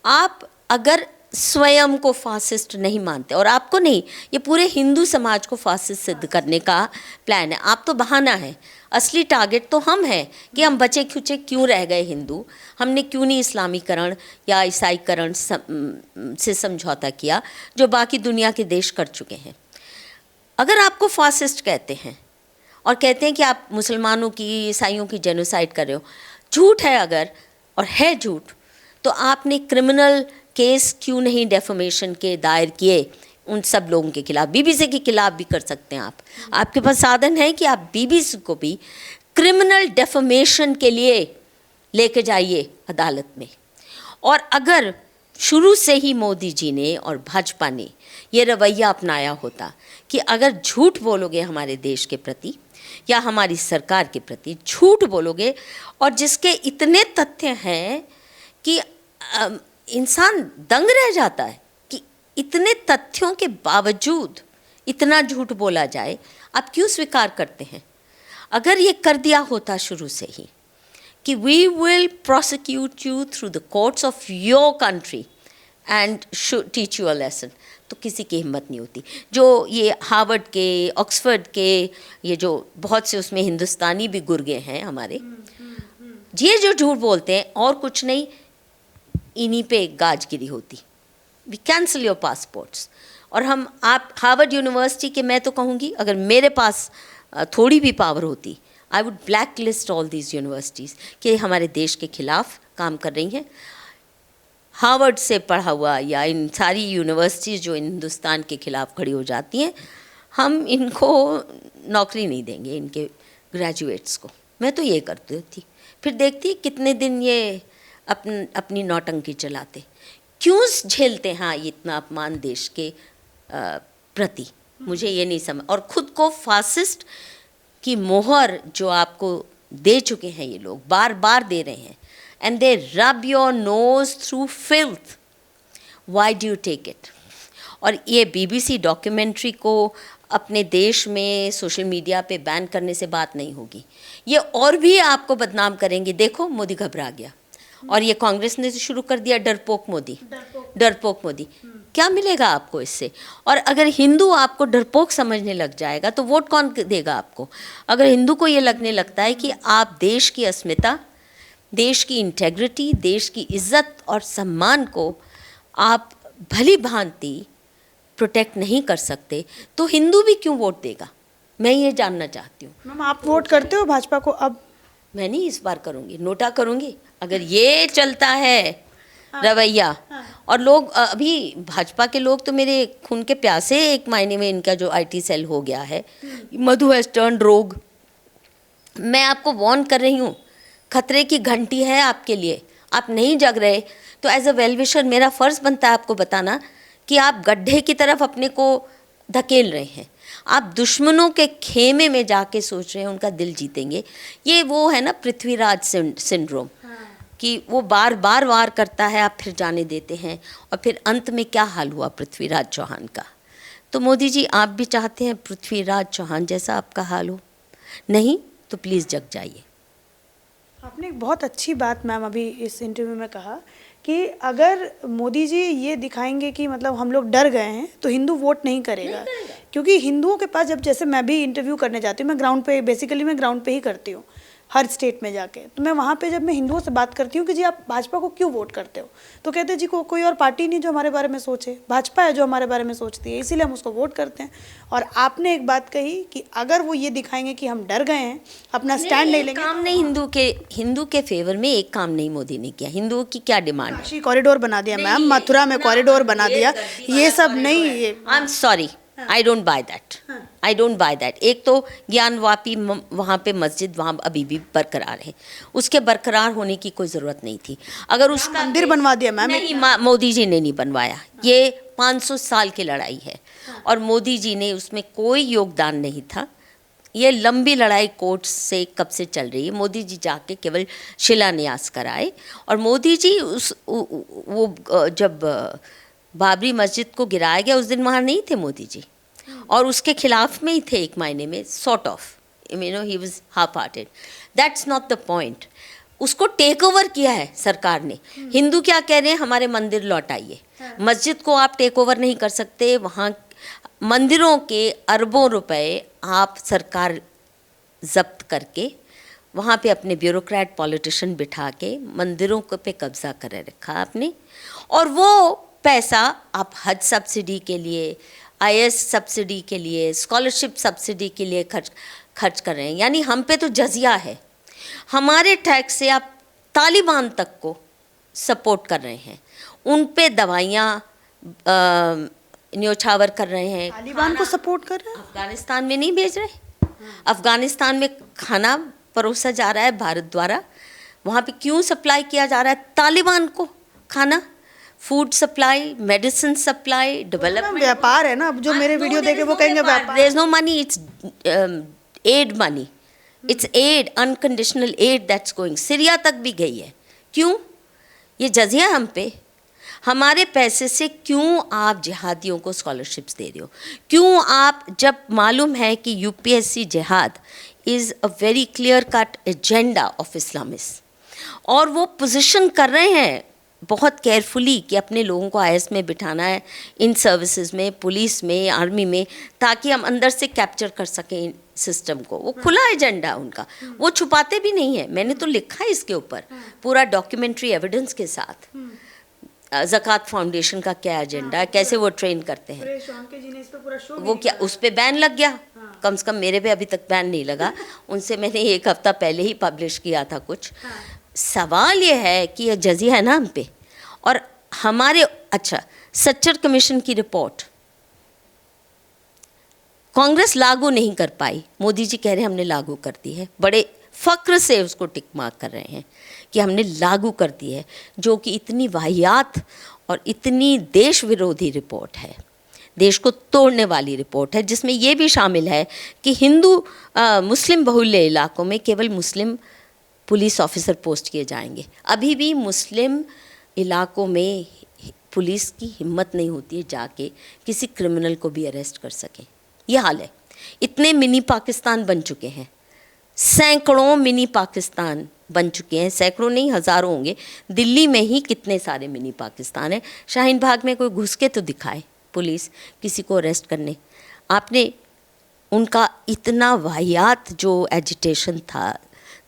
आप अगर स्वयं को फासिस्ट नहीं मानते, और आपको नहीं, ये पूरे हिंदू समाज को फासिस्ट सिद्ध करने का प्लान है। आप तो बहाना है, असली टारगेट तो हम हैं कि हम बचे खुचे क्यों रह गए हिंदू, हमने क्यों नहीं इस्लामीकरण या ईसाईकरण से समझौता किया जो बाकी दुनिया के देश कर चुके हैं। अगर आपको फासिस्ट कहते हैं और कहते हैं कि आप मुसलमानों की, ईसाइयों की जेनोसाइड कर रहे हो, झूठ है अगर, और है झूठ, तो आपने क्रिमिनल केस क्यों नहीं डेफेमेशन के दायर किए उन सब लोगों के खिलाफ? बीबीसी के खिलाफ भी कर सकते हैं आप। आपके पास साधन है कि आप बीबीसी को भी क्रिमिनल डेफेमेशन के लिए लेके जाइए अदालत में। और अगर शुरू से ही मोदी जी ने और भाजपा ने ये रवैया अपनाया होता कि अगर झूठ बोलोगे हमारे देश के प्रति या हमारी सरकार के प्रति, झूठ बोलोगे और जिसके इतने तथ्य हैं कि इंसान दंग रह जाता है कि इतने तथ्यों के बावजूद इतना झूठ बोला जाए, आप क्यों स्वीकार करते हैं? अगर ये कर दिया होता शुरू से ही कि we will prosecute you through the courts of your country and teach you a lesson, तो तो किसी की हिम्मत नहीं होती। जो ये हार्वर्ड के, ऑक्सफोर्ड के, ये जो बहुत से उसमें हिंदुस्तानी भी गुर्गे हैं हमारे, ये जो झूठ बोलते हैं और कुछ नहीं, इन्हीं पे गाजगिरी होती। We cancel your passports. और हम, आप हार्वर्ड यूनिवर्सिटी के, मैं तो कहूँगी अगर मेरे पास थोड़ी भी पावर होती, I would black list all these universities कि हमारे देश के खिलाफ काम कर रही हैं। हार्वर्ड से पढ़ा हुआ या इन सारी यूनिवर्सिटीज़ जो हिंदुस्तान के खिलाफ खड़ी हो जाती हैं, हम इनको नौकरी नहीं देंगे, इनके ग्रेजुएट्स को। मैं तो ये करती थी, फिर देखती कितने दिन ये अपनी नौटंकी चलाते, क्यों झेलते हैं हाँ ये इतना अपमान देश के प्रति, मुझे ये नहीं समझ। और ख़ुद को फासिस्ट की मोहर जो आपको दे चुके हैं ये लोग, बार बार दे रहे हैं, and they rub your nose through filth, why do you take it. और ये बीबीसी डॉक्यूमेंट्री को अपने देश में सोशल मीडिया पे बैन करने से बात नहीं होगी, ये और भी आपको बदनाम करेंगे। देखो मोदी घबरा गया, और ये कांग्रेस ने शुरू कर दिया डरपोक मोदी, डरपोक मोदी। क्या मिलेगा आपको इससे? और अगर हिंदू आपको डरपोक समझने लग जाएगा तो वोट कौन देगा आपको? अगर हिंदू को ये लगने लगता है कि आप देश की अस्मिता, देश की इंटेग्रिटी, देश की इज्जत और सम्मान को आप भली भांति प्रोटेक्ट नहीं कर सकते, तो हिंदू भी क्यों वोट देगा? मैं ये जानना चाहती हूँ। मैम, आप वोट करते हो भाजपा को? अब मैं नहीं इस बार करूँगी, नोटा करूँगी। अगर ये चलता है रवैया, और लोग अभी भाजपा के लोग तो मेरे खून के प्यासे, एक मायने में इनका जो आईटी सेल हो गया है, मधु हैज टर्न्ड रोग। मैं आपको वार्न कर रही हूँ, खतरे की घंटी है आपके लिए, आप नहीं जग रहे तो एज अ वेल विशर मेरा फ़र्ज़ बनता है आपको बताना कि आप गड्ढे की तरफ अपने को धकेल रहे हैं, आप दुश्मनों के खेमे में जाके सोच रहे हैं उनका दिल जीतेंगे। ये वो है ना पृथ्वीराज सिंड्रोम, कि वो बार बार वार करता है, आप फिर जाने देते हैं, और फिर अंत में क्या हाल हुआ पृथ्वीराज चौहान का। तो मोदी जी, आप भी चाहते हैं पृथ्वीराज चौहान जैसा आपका हाल हो? नहीं तो प्लीज़ जग जाइए। आपने एक बहुत अच्छी बात मैम अभी इस इंटरव्यू में कहा कि अगर मोदी जी ये दिखाएंगे कि मतलब हम लोग डर गए हैं तो हिंदू वोट नहीं करेगा, क्योंकि हिंदुओं के पास, जब जैसे मैं भी इंटरव्यू करने जाती हूँ, मैं ग्राउंड पे, बेसिकली मैं ग्राउंड पे ही करती हूँ हर स्टेट में जाके, तो मैं वहाँ पे जब मैं हिंदुओं से बात करती हूँ कि जी आप भाजपा को क्यों वोट करते हो, तो कहते हैं जी कोई और पार्टी नहीं जो हमारे बारे में सोचे, भाजपा है जो हमारे बारे में सोचती है, इसीलिए हम उसको वोट करते हैं। और आपने एक बात कही कि अगर वो ये दिखाएंगे कि हम डर गए हैं, अपना स्टैंड नहीं लेंगे। काम नहीं, हिंदू के फेवर में एक काम नहीं मोदी ने किया। हिंदुओं की क्या डिमांड? काशी कॉरिडोर बना दिया मैम, मथुरा में कॉरिडोर बना दिया, ये सब नहीं। ये I am sorry, I don't by that, I don't by that. एक तो ज्ञानवापी वहाँ पे मस्जिद वहाँ अभी भी बरकरार है, उसके बरकरार होने की कोई ज़रूरत नहीं थी। अगर उसका मंदिर बनवा दिया मैम, नहीं, मोदी जी ने नहीं बनवाया, ये 500 साल की लड़ाई है, और मोदी जी ने उसमें कोई योगदान नहीं था। ये लंबी लड़ाई कोर्ट से कब से चल रही है, मोदी जी जाके केवल शिलान्यास कराए। और मोदी जी वो जब बाबरी मस्जिद को गिराया गया उस दिन वहाँ नहीं थे मोदी जी, और उसके खिलाफ में ही थे एक मायने में, sort of, you know he was half hearted. That's not the point. उसको टेक ओवर किया है सरकार ने। हिंदू क्या कह रहे हैं? हमारे मंदिर लौटाइए। मस्जिद को आप टेक ओवर नहीं कर सकते, वहाँ मंदिरों के अरबों रुपए आप सरकार जब्त करके वहाँ पे अपने ब्यूरोक्रेट पॉलिटिशियन बिठा के मंदिरों पे कब्जा कर रखा आपने, और वो पैसा आप हज सब्सिडी के लिए, आईएएस सब्सिडी के लिए, स्कॉलरशिप सब्सिडी के लिए खर्च कर रहे हैं। यानी हम पे तो जजिया है, हमारे टैक्स से आप तालिबान तक को सपोर्ट कर रहे हैं, उन पे दवाइयाँ न्योछावर कर रहे हैं, तालिबान को सपोर्ट कर रहे हैं। अफगानिस्तान में नहीं भेज रहे, अफगानिस्तान में खाना परोसा जा रहा है भारत द्वारा, वहाँ पे क्यों सप्लाई किया जा रहा है तालिबान को खाना? Food supply, medicine supply, development, व्यापार है ना। अब जो मेरे वीडियो देखे वो कहेंगे व्यापार। There is no money, it's aid money, it's aid, unconditional aid that's going. Syria तक भी गई है। क्यों? ये जजिया हम पे, हमारे पैसे से क्यों आप जिहादियों को स्कॉलरशिप्स दे रहे हो? क्यों आप, जब मालूम है कि यूपीएससी जिहाद is a very clear cut agenda of Islamist, और वो पोजीशन कर रहे हैं बहुत केयरफुली कि अपने लोगों को आईएएस में बिठाना है, इन सर्विसेज में, पुलिस में, आर्मी में, ताकि हम अंदर से कैप्चर कर सकें सिस्टम को। वो खुला एजेंडा है उनका, वो छुपाते भी नहीं है। मैंने तो लिखा है इसके ऊपर पूरा डॉक्यूमेंट्री एविडेंस के साथ, ज़कात फाउंडेशन का क्या एजेंडा है, कैसे वो ट्रेन करते हैं। वो क्या उस पर बैन लग गया? कम से कम मेरे पे अभी तक बैन नहीं लगा। उनसे मैंने 1 हफ्ता पहले ही पब्लिश किया था कुछ। सवाल ये है कि यह जजिया है ना हम पे, और हमारे अच्छा सच्चर कमीशन की रिपोर्ट कांग्रेस लागू नहीं कर पाई, मोदी जी कह रहे हैं हमने लागू कर दी है, बड़े फ़ख्र से उसको टिक मार्क कर रहे हैं कि हमने लागू कर दी है, जो कि इतनी वाहियात और इतनी देश विरोधी रिपोर्ट है, देश को तोड़ने वाली रिपोर्ट है, जिसमें ये भी शामिल है कि हिंदू मुस्लिम बहुल्य इलाकों में केवल मुस्लिम पुलिस ऑफिसर पोस्ट किए जाएंगे। अभी भी मुस्लिम इलाकों में पुलिस की हिम्मत नहीं होती है जाके किसी क्रिमिनल को भी अरेस्ट कर सके। ये हाल है। इतने मिनी पाकिस्तान बन चुके हैं, सैकड़ों मिनी पाकिस्तान बन चुके हैं, सैकड़ों नहीं हज़ारों होंगे। दिल्ली में ही कितने सारे मिनी पाकिस्तान हैं। शाहीन बाग में कोई घुस के तो दिखाए पुलिस किसी को अरेस्ट करने। आपने उनका इतना वाहियात जो एजिटेशन था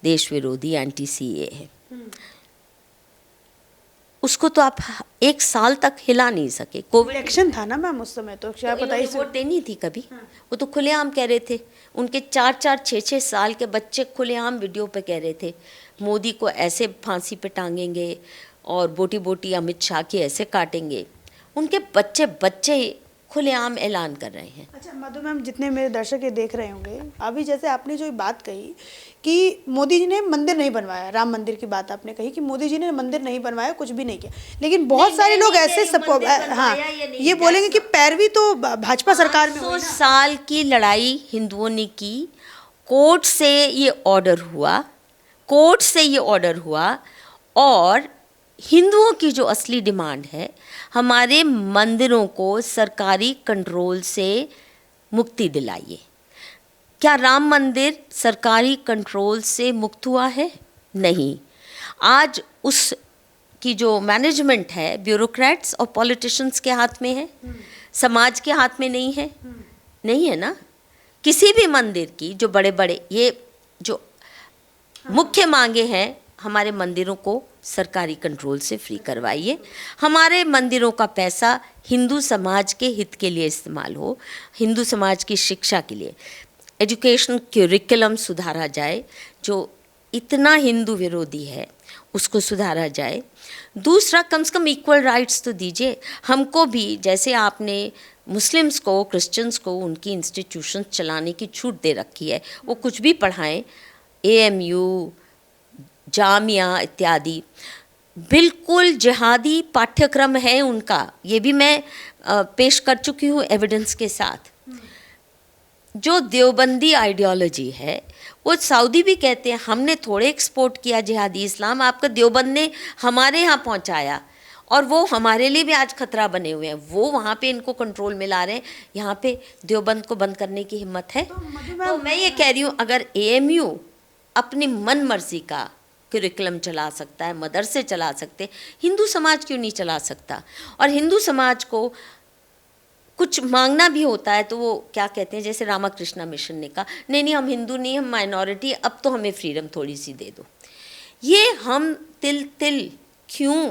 देश विरोधी एंटी सीए है, उसको तो आप 1 साल तक हिला नहीं सके। कोविड इलेक्शन था ना मैम उस समय, तो क्या पता ही वोट देनी थी कभी। वो तो खुलेआम कह रहे थे, उनके 4-4, 6-6 साल के बच्चे खुलेआम वीडियो पे कह रहे थे मोदी को ऐसे फांसी पे टांगेंगे और बोटी बोटी अमित शाह की ऐसे काटेंगे। उनके बच्चे खुलेआम ऐलान कर रहे हैं। अच्छा मधु मैम, जितने मेरे दर्शक ये देख रहे होंगे, अभी जैसे आपने जो बात कही कि मोदी जी ने मंदिर नहीं बनवाया, राम मंदिर की बात आपने कही कि मोदी जी ने मंदिर नहीं बनवाया, कुछ भी नहीं किया, लेकिन बहुत सारे लोग ऐसे हाँ ये बोलेंगे कि पैरवी तो भाजपा सरकार में 500 साल की लड़ाई हिंदुओं ने की, कोर्ट से ये ऑर्डर हुआ, और हिंदुओं की जो असली डिमांड है, हमारे मंदिरों को सरकारी कंट्रोल से मुक्ति दिलाइए। क्या राम मंदिर सरकारी कंट्रोल से मुक्त हुआ है? नहीं। आज उस की जो मैनेजमेंट है ब्यूरोक्रेट्स और पॉलिटिशियंस के हाथ में है, समाज के हाथ में नहीं है। नहीं है ना। किसी भी मंदिर की जो बड़े बड़े ये जो मुख्य मांगे हैं, हमारे मंदिरों को सरकारी कंट्रोल से फ्री करवाइए, हमारे मंदिरों का पैसा हिंदू समाज के हित के लिए इस्तेमाल हो, हिंदू समाज की शिक्षा के लिए, एजुकेशन क्यूरिकुलम सुधारा जाए, जो इतना हिंदू विरोधी है उसको सुधारा जाए। दूसरा, कम से कम इक्वल राइट्स तो दीजिए हमको भी, जैसे आपने मुस्लिम्स को, क्रिश्चियंस को उनकी इंस्टीट्यूशंस चलाने की छूट दे रखी है, वो कुछ भी पढ़ाएं, AMU, जामिया इत्यादि, बिल्कुल जिहादी पाठ्यक्रम है उनका। ये भी मैं पेश कर चुकी हूँ एविडेंस के साथ। जो देवबंदी आइडियोलॉजी है, वो सऊदी भी कहते हैं हमने थोड़े एक्सपोर्ट किया जिहादी इस्लाम, आपका देवबंद ने हमारे यहाँ पहुँचाया, और वो हमारे लिए भी आज खतरा बने हुए हैं। वो वहाँ पे इनको कंट्रोल में ला रहे हैं, यहाँ पे देवबंद को बंद करने की हिम्मत है। तो मैं ये कह रही हूँ, अगर AMU अपनी मन मर्जी का करिकुलम चला सकता है, मदरसे चला सकते, हिंदू समाज क्यों नहीं चला सकता? और हिंदू समाज को कुछ मांगना भी होता है तो वो क्या कहते हैं, जैसे रामाकृष्णा मिशन ने कहा, नहीं हम हिंदू नहीं, हम माइनॉरिटी, अब तो हमें फ्रीडम थोड़ी सी दे दो। ये हम तिल तिल क्यों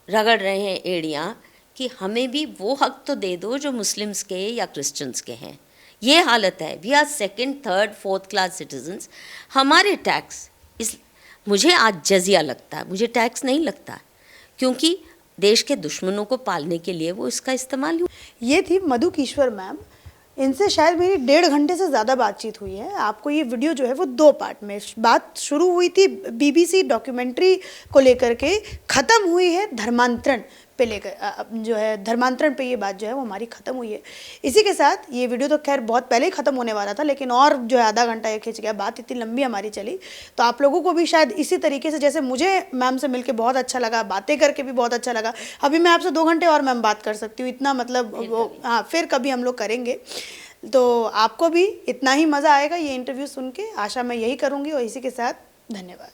रगड़ रहे हैं एड़ियाँ कि हमें भी वो हक तो दे दो जो मुस्लिम्स के या क्रिश्चियंस के हैं। ये हालत है। We are 2nd, 3rd, 4th class citizens. हमारे टैक्स, इस मुझे आज जजिया लगता है, मुझे टैक्स नहीं लगता, क्योंकि देश के दुश्मनों को पालने के लिए वो इसका इस्तेमाल। ये थी मधु कीश्वर मैम। इनसे शायद मेरी 1.5 घंटे से ज़्यादा बातचीत हुई है। आपको ये वीडियो जो है वो 2 पार्ट में, बात शुरू हुई थी BBC डॉक्यूमेंट्री को लेकर के, ख़त्म हुई है धर्मांतरण पे लेकर, जो है धर्मांतरण पे ये बात जो है वो हमारी ख़त्म हुई है। इसी के साथ ये वीडियो तो खैर बहुत पहले ही ख़त्म होने वाला था, लेकिन और जो है आधा घंटा ये खिंच गया, बात इतनी लंबी हमारी चली। तो आप लोगों को भी शायद इसी तरीके से, जैसे मुझे मैम से मिलकर बहुत अच्छा लगा, बातें करके भी बहुत अच्छा लगा। अभी मैं आपसे 2 घंटे और मैम बात कर सकती हूँ, इतना मतलब वो, हाँ फिर कभी हम लोग करेंगे। तो आपको भी इतना ही मज़ा आएगा ये इंटरव्यू सुन के, आशा मैं यही करूँगी। और इसी के साथ धन्यवाद।